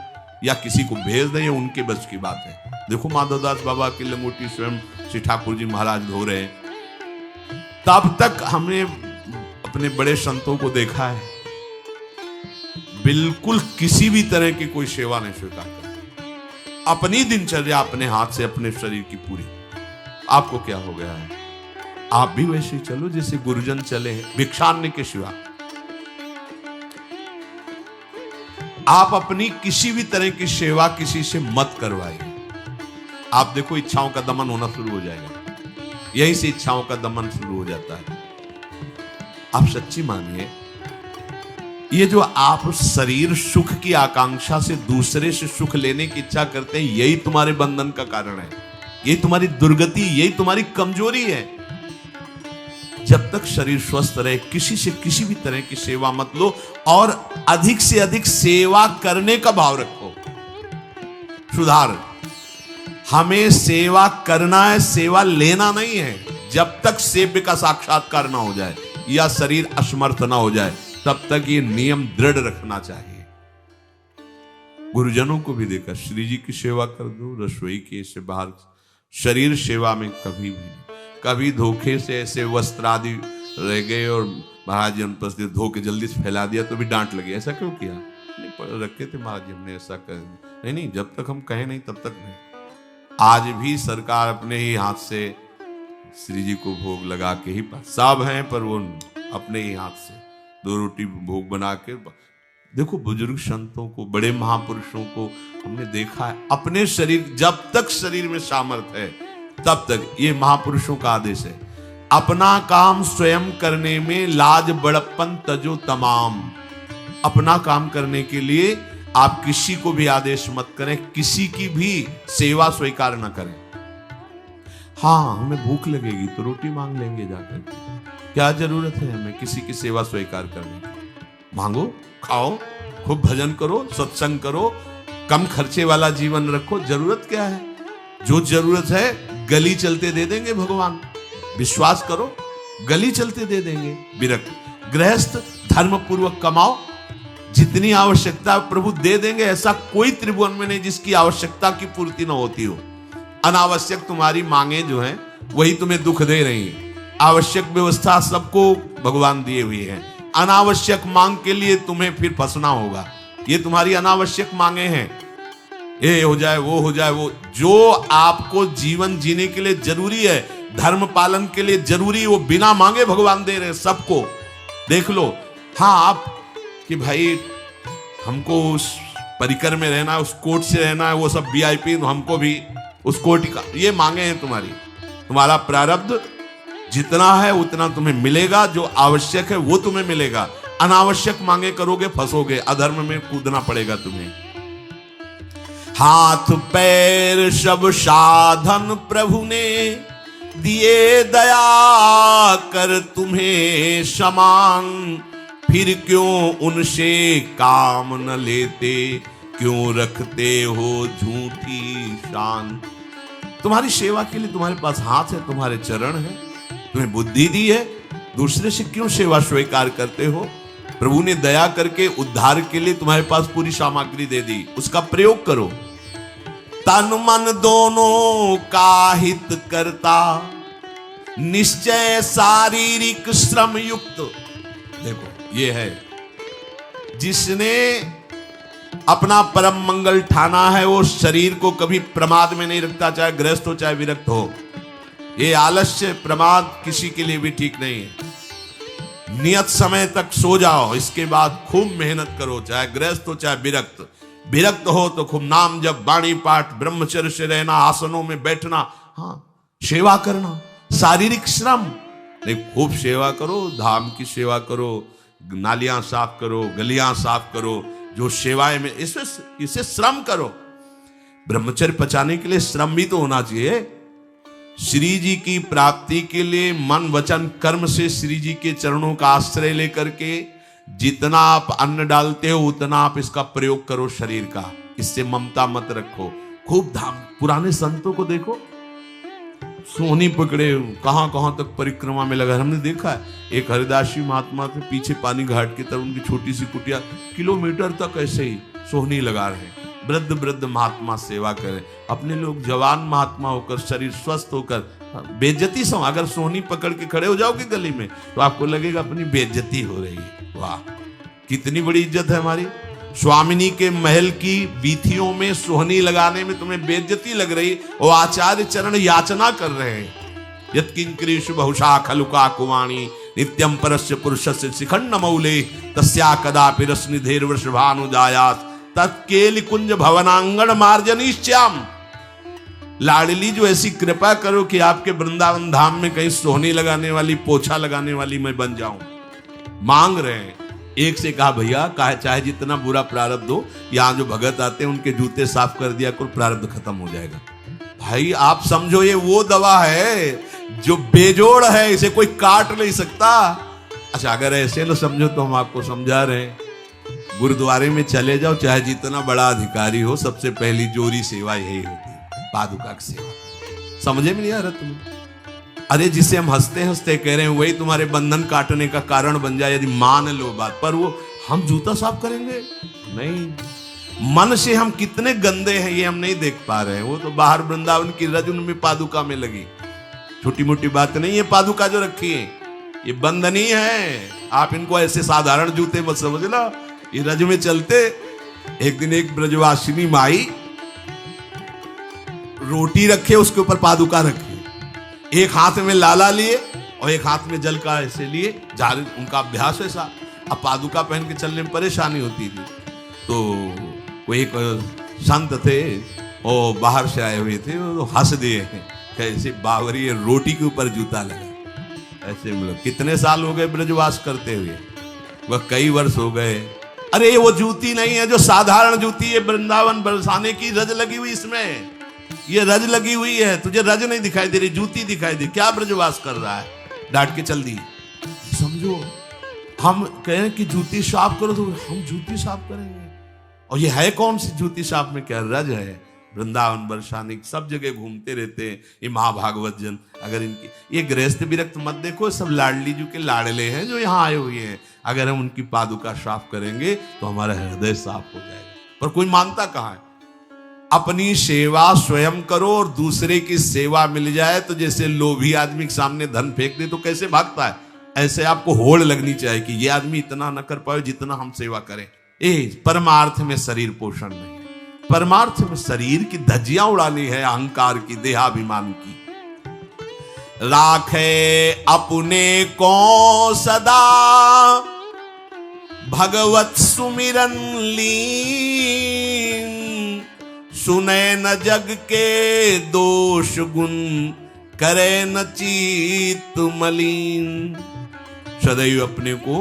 या किसी को भेज दें, उनके बस की बात है। देखो माधवदास बाबा की लंगोटी स्वयं श्री ठाकुर जी महाराज धो रहे हैं। तब तक हमने अपने बड़े संतों को देखा है, बिल्कुल किसी भी तरह की कोई सेवा नहीं स्वीकार करते। अपनी दिनचर्या अपने हाथ से, अपने शरीर की पूरी। आपको क्या हो गया है? आप भी वैसे ही चलो जैसे गुरुजन चले हैं, भिक्षान्न के सिवा। आप अपनी किसी भी तरह की सेवा किसी से मत करवाइए। आप देखो, इच्छाओं का दमन होना शुरू हो जाएगा। यहीं से इच्छाओं का दमन शुरू हो जाता है। आप सच्ची मानिए, ये जो आप शरीर सुख की आकांक्षा से दूसरे से सुख लेने की इच्छा करते हैं, यही तुम्हारे बंधन का कारण है, यही तुम्हारी दुर्गति, यही तुम्हारी कमजोरी है। जब तक शरीर स्वस्थ रहे, किसी से किसी भी तरह की सेवा मत लो, और अधिक से अधिक सेवा करने का भाव रखो। सुधार, हमें सेवा करना है, सेवा लेना नहीं है। जब तक सेव्य का साक्षात्कार ना हो जाए या शरीर असमर्थ ना हो जाए, तब तक ये नियम दृढ़ रखना चाहिए। गुरुजनों को भी देखा, श्री जी की सेवा कर दो, रसोई के से बाहर शरीर सेवा में कभी भी नहीं। कभी धोखे से ऐसे वस्त्र आदि रह गए और महाराज जी अनुपस्थित, धो के जल्दी से फैला दिया तो भी डांट लगी, ऐसा क्यों किया? नहीं रखे थे महाराज जी, हमने ऐसा कर नहीं, जब तक हम कहें नहीं तब तक नहीं। आज भी सरकार अपने ही हाथ से श्री जी को भोग लगा के ही, सब हैं पर वो अपने ही हाथ से 2 रोटी भोग बना के। देखो, बुजुर्ग संतों को, बड़े महापुरुषों को हमने देखा है, अपने शरीर, जब तक शरीर में सामर्थ्य है तब तक, ये महापुरुषों का आदेश है, अपना काम स्वयं करने में लाज बड़प्पन तजो तमाम। अपना काम करने के लिए आप किसी को भी आदेश मत करें, किसी की भी सेवा स्वीकार न करें। हाँ, हमें भूख लगेगी तो रोटी मांग लेंगे जाकर, क्या जरूरत है हमें किसी की सेवा स्वीकार करने की? मांगो, खाओ, खूब भजन करो, सत्संग करो, कम खर्चे वाला जीवन रखो। जरूरत क्या है? जो जरूरत है गली चलते दे देंगे भगवान, विश्वास करो, गली चलते दे देंगे। विरक्त गृहस्थ धर्म पूर्वक कमाओ, जितनी आवश्यकता प्रभु दे देंगे। ऐसा कोई त्रिभुवन में नहीं जिसकी आवश्यकता की पूर्ति न होती हो। अनावश्यक तुम्हारी मांगे जो हैं वही तुम्हें दुख दे रही हैं। आवश्यक व्यवस्था सबको भगवान दिए हुए हैं, अनावश्यक मांग के लिए तुम्हें फिर फंसना होगा। ये तुम्हारी अनावश्यक मांगे हैं, ये हो जाए, वो हो जाए, वो जो आपको जीवन जीने के लिए जरूरी है, धर्म पालन के लिए जरूरी, वो बिना मांगे भगवान दे रहे हैं सबको। देख लो। हाँ, आप कि भाई हमको उस परिकर में रहना है, उस कोर्ट से रहना है, वो सब VIP, तो हमको भी उस कोर्ट का ये मांगे हैं तुम्हारी। तुम्हारा प्रारब्ध जितना है उतना तुम्हें मिलेगा, जो आवश्यक है वो तुम्हें मिलेगा। अनावश्यक मांगे करोगे फंसोगे, अधर्म में कूदना पड़ेगा तुम्हें। हाथ पैर सब साधन प्रभु ने दिए, दया कर तुम्हें समान, फिर क्यों उनसे काम न लेते, क्यों रखते हो झूठी शान। तुम्हारी सेवा के लिए तुम्हारे पास हाथ है, तुम्हारे चरण है, तुम्हें बुद्धि दी है, दूसरे से क्यों सेवा स्वीकार करते हो। प्रभु ने दया करके उद्धार के लिए तुम्हारे पास पूरी सामग्री दे दी, उसका प्रयोग करो। तन मन दोनों का हित करता, निश्चय शारीरिक श्रम युक्त। देखो ये है, जिसने अपना परम मंगल ठाना है वो शरीर को कभी प्रमाद में नहीं रखता, चाहे गृहस्थ हो चाहे विरक्त हो। ये आलस्य प्रमाद किसी के लिए भी ठीक नहीं है। नियत समय तक सो जाओ, इसके बाद खूब मेहनत करो, चाहे गृहस्थ हो चाहे विरक्त। विरक्त हो तो खूब नाम जप, वाणी पाठ, ब्रह्मचर्य से रहना, आसनों में बैठना, हाँ सेवा करना, शारीरिक श्रम नहीं, खूब सेवा करो, धाम की सेवा करो, नालियां साफ करो, गलियां साफ करो, जो सेवाएं में इसे श्रम करो। ब्रह्मचर्य पचाने के लिए श्रम भी तो होना चाहिए। श्री जी की प्राप्ति के लिए मन वचन कर्म से श्री जी के चरणों का आश्रय लेकर के जितना आप अन्न डालते हो उतना आप इसका प्रयोग करो शरीर का। इससे ममता मत रखो, खूब धाम। पुराने संतों को देखो, सोहनी पकड़े कहां कहां तक परिक्रमा में लगा। हमने देखा है एक हरिदासी महात्मा थे, पीछे पानी घाट की तरफ उनकी छोटी सी कुटिया, किलोमीटर तक ऐसे ही सोहनी लगा रहे। वृद्ध वृद्ध महात्मा सेवा करें, अपने लोग जवान महात्मा होकर शरीर स्वस्थ होकर बेइज्जती सम। अगर सोहनी पकड़ के खड़े हो जाओगे गली में तो आपको लगेगा अपनी बेइज्जती हो रही है। वाह, कितनी बड़ी इज्जत है हमारी। स्वामिनी के महल की बीथियों में सोहनी लगाने में तुम्हें बेइज्जती लग रही, और आचार्य चरण याचना कर रहे हैं। यत्किंकरीषु बहुशा खलुका कुवाणी नित्यम परस्य पुरुषस्य शिखंड मौले तस्या कदापि रसनिधेर वृषभानुजायात तत्केल कुंज भवनांगण मार्जनीश्याम। लाडली जो ऐसी कृपा करो कि आपके वृंदावन धाम में कहीं सोहनी लगाने वाली, पोछा लगाने वाली मैं बन जाऊं। मांग रहे हैं। एक से कहा भैया चाहे जितना बुरा प्रारब्ध हो, यहां जो भगत आते हैं उनके जूते साफ कर दिया करो, प्रारब्ध खत्म हो जाएगा। भाई आप समझो ये वो दवा है जो बेजोड़ है, इसे कोई काट नहीं सकता। अच्छा अगर ऐसे ना समझो तो हम आपको समझा रहे हैं। गुरुद्वारे में चले जाओ, चाहे जितना बड़ा अधिकारी हो, सबसे पहली जोरी सेवा यही होती है, पादुका की सेवा। समझे में नहीं आ रहा तुम्हें? अरे जिसे हम हंसते हंसते कह रहे हैं वही तुम्हारे बंधन काटने का कारण बन जाए, यदि मान लो बात। पर वो हम जूता साफ करेंगे नहीं। मन से हम कितने गंदे हैं ये हम नहीं देख पा रहे हैं। वो तो बाहर वृंदावन की रज उनमें पादुका में लगी, छोटी मोटी बात नहीं है। पादुका जो रखी है ये बंधनीय है। आप इनको ऐसे साधारण जूते मत समझना, ये रज में चलते। एक दिन एक ब्रजवासिनी माई रोटी रखे, उसके ऊपर पादुका रखी, एक हाथ में लाला लिए और एक हाथ में जल का ऐसे लिए, जारी उनका अभ्यास ऐसा। अब पादुका पहन के चलने में परेशानी होती थी। तो वो एक संत थे और बाहर से आए हुए थे, वो हंस दिए कैसे बावरी रोटी के ऊपर जूता लगा। ऐसे मतलब कितने साल हो गए ब्रजवास करते हुए? वह कई वर्ष हो गए। अरे वो जूती नहीं है जो साधारण जूती है, वृंदावन बरसाने की रज लगी हुई, इसमें ये रज लगी हुई है। तुझे रज नहीं दिखाई दे रही, जूती दिखाई दे। क्या ब्रजवास कर रहा है? डांट के चल दी। समझो, हम कहें कि जूती साफ करो तो हम जूती साफ करेंगे, और ये है कौन सी जूती साफ में? क्या रज है? वृंदावन बरसाने सब जगह घूमते रहते हैं ये महाभागवत जन। अगर इनकी ये गृहस्थ विरक्त मत देखो, सब लाडली जी के लाडले हैं जो यहाँ आए हुए हैं। अगर हम उनकी पादुका साफ करेंगे तो हमारा हृदय साफ हो जाएगा। पर कोई मानता कहाँ है? अपनी सेवा स्वयं करो और दूसरे की सेवा मिल जाए तो जैसे लोभी आदमी के सामने धन फेंक दे तो कैसे भागता है, ऐसे आपको होड़ लगनी चाहिए कि ये आदमी इतना न कर पाए जितना हम सेवा करें। परमार्थ में शरीर पोषण नहीं है, परमार्थ में शरीर की धज्जियां उड़ानी है, अहंकार की, देहाभिमान की। राखे अपने को सदा भगवत सुमिरन लीन, सुने न जग के दोष गुण, करे न चित्त मलिन। सदैव अपने को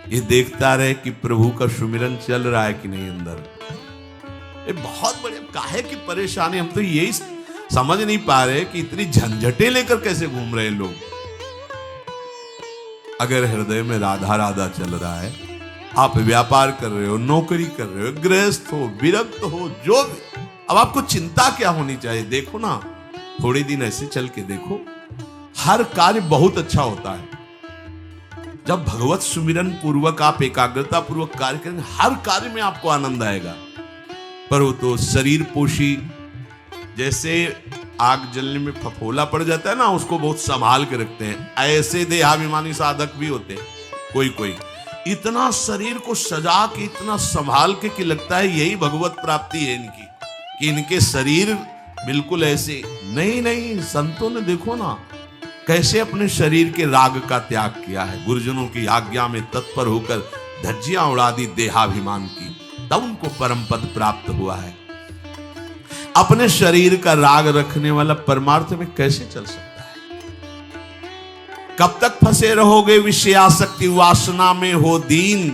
ये देखता रहे कि प्रभु का सुमिरन चल रहा है कि नहीं अंदर। ये बहुत बड़े काहे की परेशानी, हम तो यही समझ नहीं पा रहे कि इतनी झंझटें लेकर कैसे घूम रहे लोग। अगर हृदय में राधा राधा चल रहा है, आप व्यापार कर रहे हो, नौकरी कर रहे हो, गृहस्थ हो, विरक्त हो, जो भी, अब आपको चिंता क्या होनी चाहिए? देखो ना, थोड़े दिन ऐसे चल के देखो, हर कार्य बहुत अच्छा होता है। जब भगवत सुमिरन पूर्वक आप एकाग्रता पूर्वक कार्य करेंगे, हर कार्य में आपको आनंद आएगा। पर वो तो शरीर पोषी, जैसे आग जलने में फफोला पड़ जाता है ना, उसको बहुत संभाल के रखते हैं, ऐसे देहाभिमानी साधक भी होते हैं। कोई कोई इतना शरीर को सजा के, इतना संभाल के कि लगता है यही भगवत प्राप्ति है इनकी, कि इनके शरीर बिल्कुल ऐसे नहीं। संतों ने देखो ना कैसे अपने शरीर के राग का त्याग किया है, गुरुजनों की आज्ञा में तत्पर होकर धज्जियां उड़ा दी देहाभिमान की, तब उनको परम पद प्राप्त हुआ है। अपने शरीर का राग रखने वाला परमार्थ में कैसे चल सकता है? कब तक फंसे रहोगे विषयासक्ति वासना में हो दीन?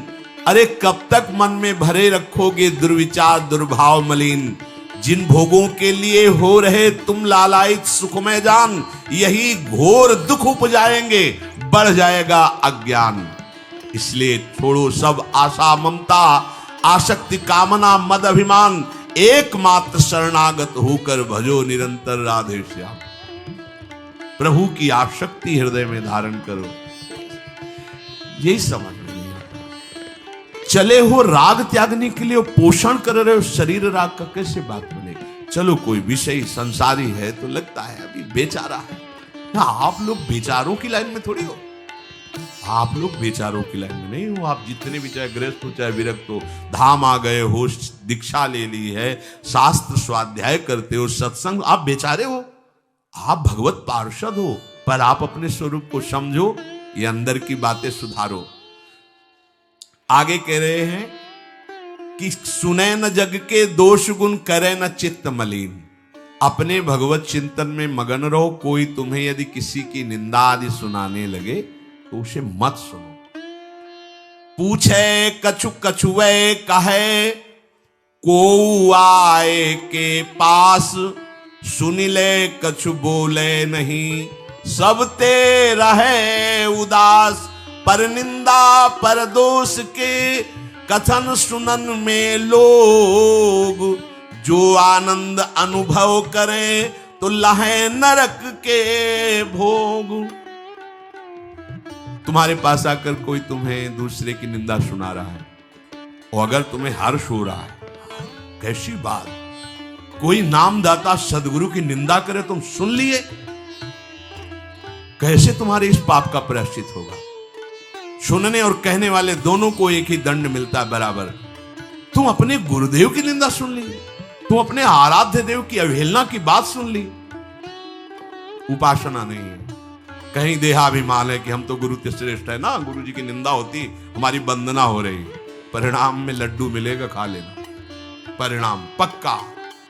अरे कब तक मन में भरे रखोगे दुर्विचार दुर्भाव मलिन? जिन भोगों के लिए हो रहे तुम लालायित सुखमय जान, यही घोर दुख उपजाएंगे, बढ़ जाएगा अज्ञान। इसलिए छोड़ो सब आशा ममता, आसक्ति कामना मद अभिमान, एकमात्र शरणागत होकर भजो निरंतर राधे श्याम। प्रभु की आसक्ति हृदय में धारण करो, यही समझ में नहीं आता। चले हो राग त्यागने के लिए, पोषण कर रहे हो शरीर राग का, कैसे बात बनेगी? चलो कोई विषय संसारी है तो लगता है अभी बेचारा है। आप लोग बेचारों की लाइन में थोड़ी हो, आप लोग बेचारों की लाइन में नहीं हो। आप जितने भी, चाहे गृहस्थ हो चाहे विरक्त हो, धाम आ गए हो, दीक्षा ले ली है, शास्त्र स्वाध्याय करते हो, सत्संग, आप बेचारे हो, आप भगवत पार्षद हो। पर आप अपने स्वरूप को समझो, ये अंदर की बातें सुधारो। आगे कह रहे हैं कि सुने न जग के दोष गुण, करे न चित्त मलिन। अपने भगवत चिंतन में मगन रहो। कोई तुम्हें यदि किसी की निंदा आदि सुनाने लगे तो उसे मत सुनो। पूछे कछु कछुए कहे, को आए के पास, सुन ले कछु बोले नहीं, सब ते रहे उदास। पर निंदा पर दोष के, कथन सुनन में लोग, जो आनंद अनुभव करें तो लहे नरक के भोग। तुम्हारे पास आकर कोई तुम्हें दूसरे की निंदा सुना रहा है, और अगर तुम्हें हर्ष हो रहा है, कैसी बात, कोई नामदाता सदगुरु की निंदा करे तुम सुन लिए, कैसे तुम्हारे इस पाप का प्रायश्चित होगा? सुनने और कहने वाले दोनों को एक ही दंड मिलता है बराबर। तुम अपने गुरुदेव की निंदा सुन ली, तुम अपने आराध्य देव की अवहेलना की बात सुन ली। उपासना नहीं है, कहीं देहाभिमान है कि हम तो गुरु श्रेष्ठ है ना, गुरु जी की निंदा होती हमारी वंदना हो रही। परिणाम में लड्डू मिलेगा, खा लेना, परिणाम पक्का।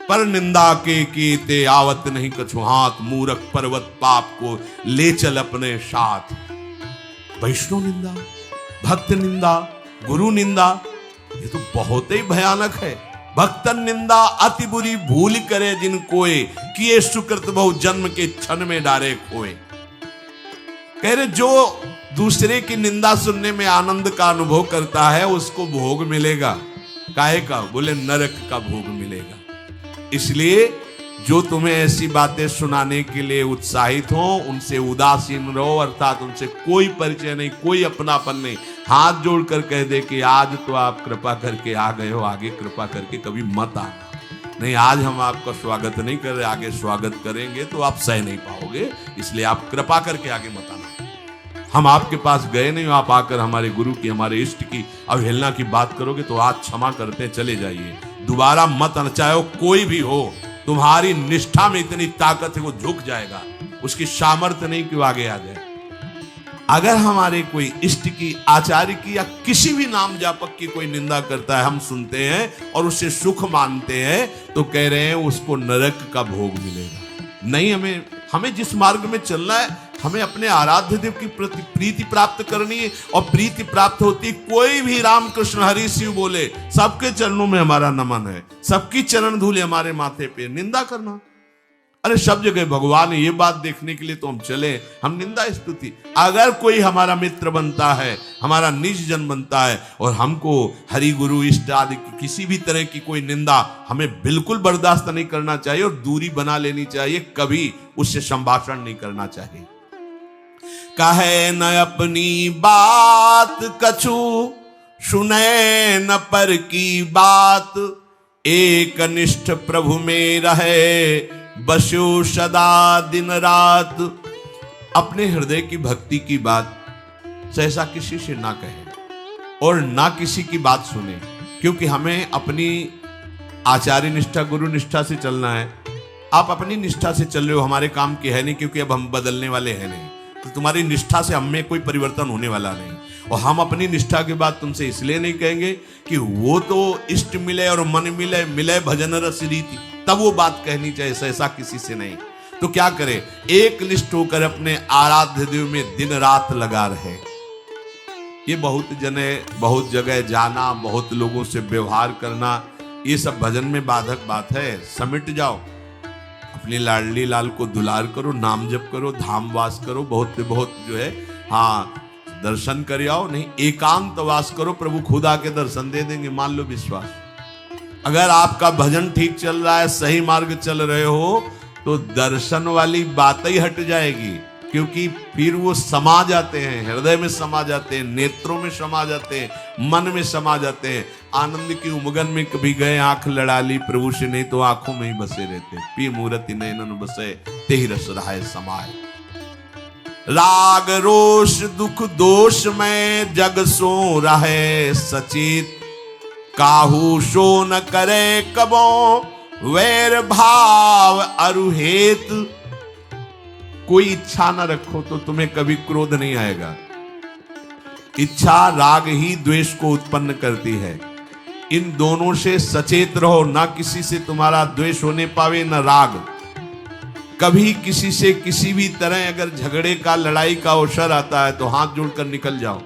पर निंदा के कीते आवत नहीं कछु हाथ, मूरख पर्वत पाप को ले चल अपने साथ। वैष्णव निंदा, भक्त निंदा, गुरु निंदा, ये तो बहुत ही भयानक है। भक्तन निंदा अति बुरी भूल करे जिन कोय, किए सुकृत बहु जन्म के क्षण में डारे खोए। कह रहे जो दूसरे की निंदा सुनने में आनंद का अनुभव करता है उसको भोग मिलेगा। काहे का? बोले नरक का भोग मिलेगा। इसलिए जो तुम्हें ऐसी बातें सुनाने के लिए उत्साहित हो उनसे उदासीन रहो, अर्थात उनसे कोई परिचय नहीं, कोई अपनापन नहीं। हाथ जोड़कर कह दे कि आज तो आप कृपा करके आ गए हो, आगे कृपा करके कभी मत आना। नहीं, आज हम आपका स्वागत नहीं कर रहे, आगे स्वागत करेंगे तो आप सह नहीं पाओगे, इसलिए आप कृपा करके आगे मत आना। हम आपके पास गए नहीं, आप आकर हमारे गुरु की, हमारे इष्ट की अवहेलना की बात करोगे तो आज क्षमा करते चले जाइए, दोबारा मत आना। चाहे वो कोई भी हो, तुम्हारी निष्ठा में इतनी ताकत है वो झुक जाएगा, उसकी सामर्थ्य नहीं कि वो आगे आ जाए। अगर हमारे कोई इष्ट की, आचार्य की या किसी भी नाम जापक की कोई निंदा करता है, हम सुनते हैं और उससे सुख मानते हैं, तो कह रहे हैं उसको नरक का भोग मिलेगा। नहीं, हमें जिस मार्ग में चलना है, हमें अपने आराध्य देव की प्रति प्रीति प्राप्त करनी है। और प्रीति प्राप्त होती, कोई भी राम कृष्ण हरि शिव बोले, सबके चरणों में हमारा नमन है, सबकी चरण धूले हमारे माथे पे। निंदा करना, अरे सब जगह भगवान है, ये बात देखने के लिए तो हम चले, हम निंदा स्तुति। अगर कोई हमारा मित्र बनता है, हमारा निज जन बनता है, और हमको हरि गुरु इष्ट आदि की किसी भी तरह की कोई निंदा, हमें बिल्कुल बर्दाश्त नहीं करना चाहिए और दूरी बना लेनी चाहिए। कभी उससे संभाषण नहीं करना चाहिए। कहे न अपनी बात कछु, सुने न पर की बात, एक निष्ठ प्रभु में रहे, बसो सदा दिन रात। अपने हृदय की भक्ति की बात सहसा किसी से ना कहे और ना किसी की बात सुने, क्योंकि हमें अपनी आचार्य निष्ठा, गुरु निष्ठा से चलना है। आप अपनी निष्ठा से चल रहे हो, हमारे काम की है नहीं, क्योंकि अब हम बदलने वाले हैं नहीं। तो तुम्हारी निष्ठा से हम में कोई परिवर्तन होने वाला नहीं। और हम अपनी निष्ठा के बाद तुमसे इसलिए नहीं कहेंगे कि वो तो इष्ट मिले और मन मिले, मिले भजन रस रीति, तब वो बात कहनी चाहिए, ऐसा किसी से नहीं। तो क्या करें, एक निष्ठ होकर अपने आराध्य देव में दिन रात लगा रहे। ये बहुत जगह जाना, बहुत लोगों से व्यवहार करना, ये सब भजन में बाधक बात है। समिट जाओ, अपनी लाडली लाल को दुलार करो, नाम जप करो, धाम वास करो, बहुत जो है, हाँ, दर्शन कर आओ। नहीं, एकांत वास करो, प्रभु खुद आके दर्शन दे देंगे, मान लो विश्वास। अगर आपका भजन ठीक चल रहा है, सही मार्ग चल रहे हो, तो दर्शन वाली बात ही हट जाएगी, क्योंकि फिर वो समा जाते हैं, हृदय में समा जाते हैं, नेत्रों में समा जाते हैं, मन में समा जाते हैं। आनंद की उमगन में कभी गए आंख लड़ा ली प्रभु से, नहीं तो आंखों में ही बसे रहते। पी मूर्ति नयनन बसे, तेहि रस रहाय समाए। राग रोष दुख दोष में जग सो रहे सचेत, काहू सो न करे कबो वैर भाव अरुहेत। कोई इच्छा न रखो तो तुम्हें कभी क्रोध नहीं आएगा। इच्छा राग ही द्वेष को उत्पन्न करती है। इन दोनों से सचेत रहो, ना किसी से तुम्हारा द्वेष होने पावे न राग। कभी किसी से किसी भी तरह अगर झगड़े का, लड़ाई का अवसर आता है तो हाथ जोड़कर निकल जाओ,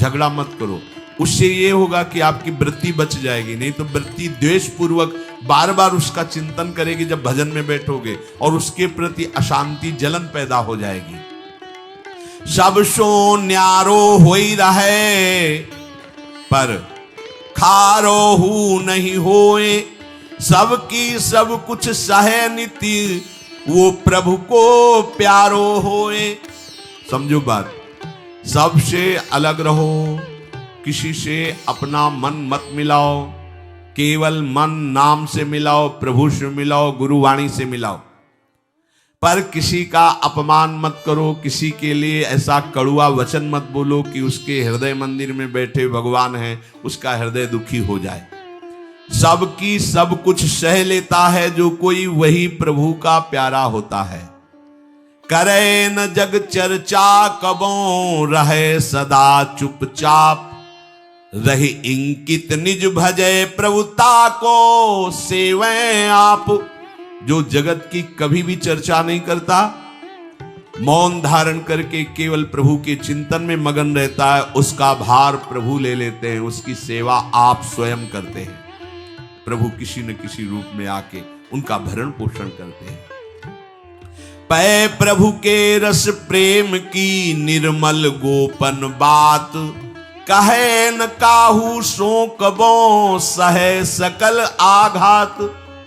झगड़ा मत करो। उससे ये होगा कि आपकी वृत्ति बच जाएगी, नहीं तो वृत्ति द्वेष पूर्वक बार बार उसका चिंतन करेगी जब भजन में बैठोगे, और उसके प्रति अशांति, जलन पैदा हो जाएगी। सब सो न्यारो होई रहे, पर खारो हु नहीं होए, सबकी सब कुछ सहे नीति, वो प्रभु को प्यारो होए। समझो बात, सबसे अलग रहो, किसी से अपना मन मत मिलाओ, केवल मन नाम से मिलाओ, प्रभु से मिलाओ, गुरुवाणी से मिलाओ। पर किसी का अपमान मत करो, किसी के लिए ऐसा कड़ुआ वचन मत बोलो कि उसके हृदय मंदिर में बैठे भगवान हैं, उसका हृदय दुखी हो जाए। सबकी सब कुछ सह लेता है जो कोई, वही प्रभु का प्यारा होता है। करे न जग चर्चा कबों, रहे सदा चुपचाप, रही इंकित निज भजय प्रभुता को सेवे आप। जो जगत की कभी भी चर्चा नहीं करता, मौन धारण करके केवल प्रभु के चिंतन में मगन रहता है, उसका भार प्रभु ले लेते हैं, उसकी सेवा आप स्वयं करते हैं। प्रभु किसी न किसी रूप में आके उनका भरण पोषण करते हैं। पै प्रभु के रस प्रेम की निर्मल गोपन बात, कहे न काहू सो कबो सहे सकल आघात।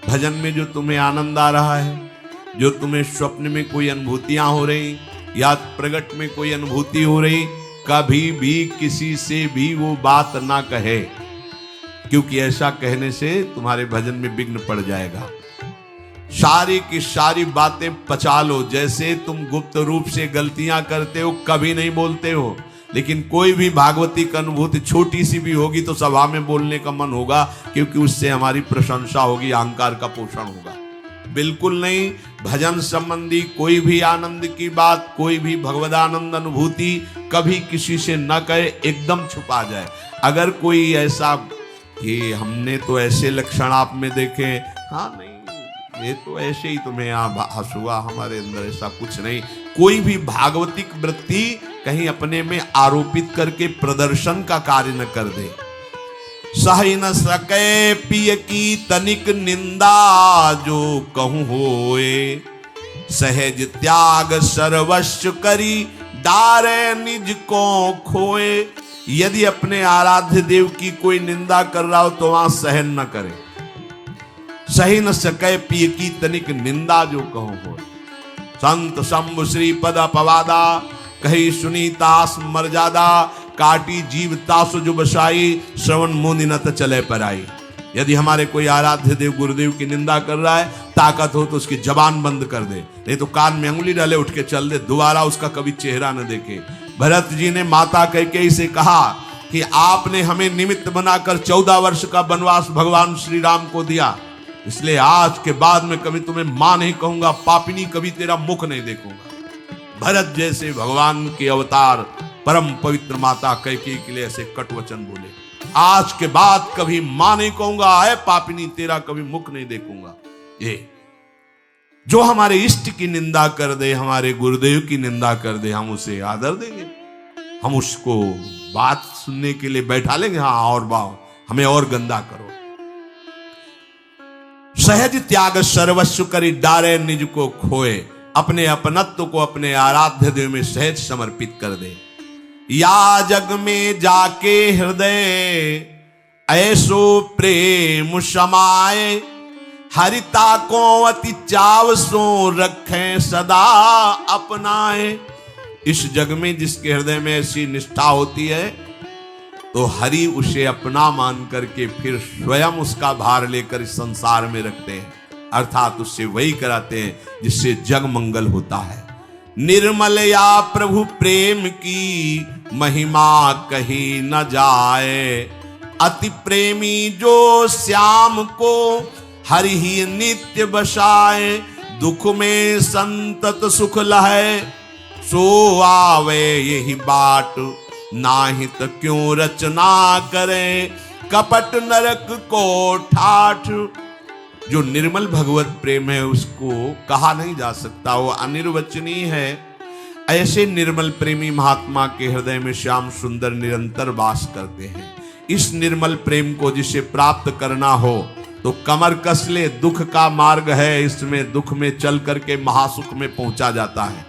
भजन में जो तुम्हें आनंद आ रहा है, जो तुम्हें स्वप्न में कोई अनुभूतियां हो रही या प्रगट में कोई अनुभूति हो रही, कभी भी किसी से भी वो बात ना कहे, क्योंकि ऐसा कहने से तुम्हारे भजन में विघ्न पड़ जाएगा। सारी की सारी बातें पचा लो। जैसे तुम गुप्त रूप से गलतियां करते हो, कभी नहीं बोलते हो, लेकिन कोई भी भागवती की अनुभूति छोटी सी भी होगी तो सभा में बोलने का मन होगा, क्योंकि उससे हमारी प्रशंसा होगी, अहंकार का पोषण होगा। बिल्कुल नहीं। भजन संबंधी कोई भी आनंद की बात, कोई भी भगवदानंद अनुभूति कभी किसी से न कहे, एकदम छुपा जाए। अगर कोई ऐसा कि हमने तो ऐसे लक्षण आप में देखे, हाँ नहीं ये तो ऐसे ही तुम्हें यहाँ हंसुआ, हमारे अंदर ऐसा कुछ नहीं। कोई भी भागवतिक वृत्ति कहीं अपने में आरोपित करके प्रदर्शन का कार्य न कर दे। सही न सके पिय की तनिक निंदा, जो कहूं होए सहज त्याग सर्वस्व करी, डारे निज को खोए। यदि अपने आराध्य देव की कोई निंदा कर रहा हो तो वहां सहन न करे। सही न सके पिय की तनिक निंदा, जो कहूं हो। संत शंभु श्री पद अपवादा, कही सुनी तास मर्यादा, काटी जीव तासु जो बसाई, श्रवण मुनि न चले पराई। यदि हमारे कोई आराध्य देव गुरुदेव की निंदा कर रहा है, ताकत हो तो उसकी जबान बंद कर दे, नहीं तो कान में अंगुली डाले उठ के चल दे, दोबारा उसका कभी चेहरा न देखे। भरत जी ने माता कैकेयी से कहा कि आपने हमें निमित्त बनाकर 14 वर्ष का वनवास भगवान श्री राम को दिया, इसलिए आज के बाद में कभी तुम्हें मां नहीं कहूंगा, पापिनी कभी तेरा मुख नहीं देखूंगा। भरत जैसे भगवान के अवतार परम पवित्र माता कैकेयी के लिए ऐसे कटु वचन बोले, आज के बाद कभी मां नहीं कहूंगा, है पापिनी तेरा कभी मुख नहीं देखूंगा। ये जो हमारे इष्ट की निंदा कर दे, हमारे गुरुदेव की निंदा कर दे, हम उसे आदर देंगे, हम उसको बात सुनने के लिए बैठा लेंगे। हाँ और बात हमें और गंदा करो। सहज त्याग सर्वस्व करी, डारे निज को खोए। अपने अपनत्व को अपने आराध्य देव में सहज समर्पित कर दे। या जग में जाके हृदय ऐसो प्रेम समाए, हरिता को अति चाव सो रखें सदा अपनाए। इस जग में जिसके हृदय में ऐसी निष्ठा होती है तो हरि उसे अपना मान करके फिर स्वयं उसका भार लेकर इस संसार में रखते हैं, अर्थात उससे वही कराते हैं जिससे जग मंगल होता है। निर्मल या प्रभु प्रेम की महिमा कही न जाए, अति प्रेमी जो श्याम को हरि ही नित्य बसाए। दुख में संतत सुख लहे, सो आवे यही बाट, नाहित क्यों रचना करे, कपट नरक को ठाठ। जो निर्मल भगवत प्रेम है उसको कहा नहीं जा सकता, वो अनिर्वचनीय है। ऐसे निर्मल प्रेमी महात्मा के हृदय में श्याम सुंदर निरंतर वास करते हैं। इस निर्मल प्रेम को जिसे प्राप्त करना हो तो कमर कस ले, दुख का मार्ग है, इसमें दुख में चल करके महासुख में पहुंचा जाता है।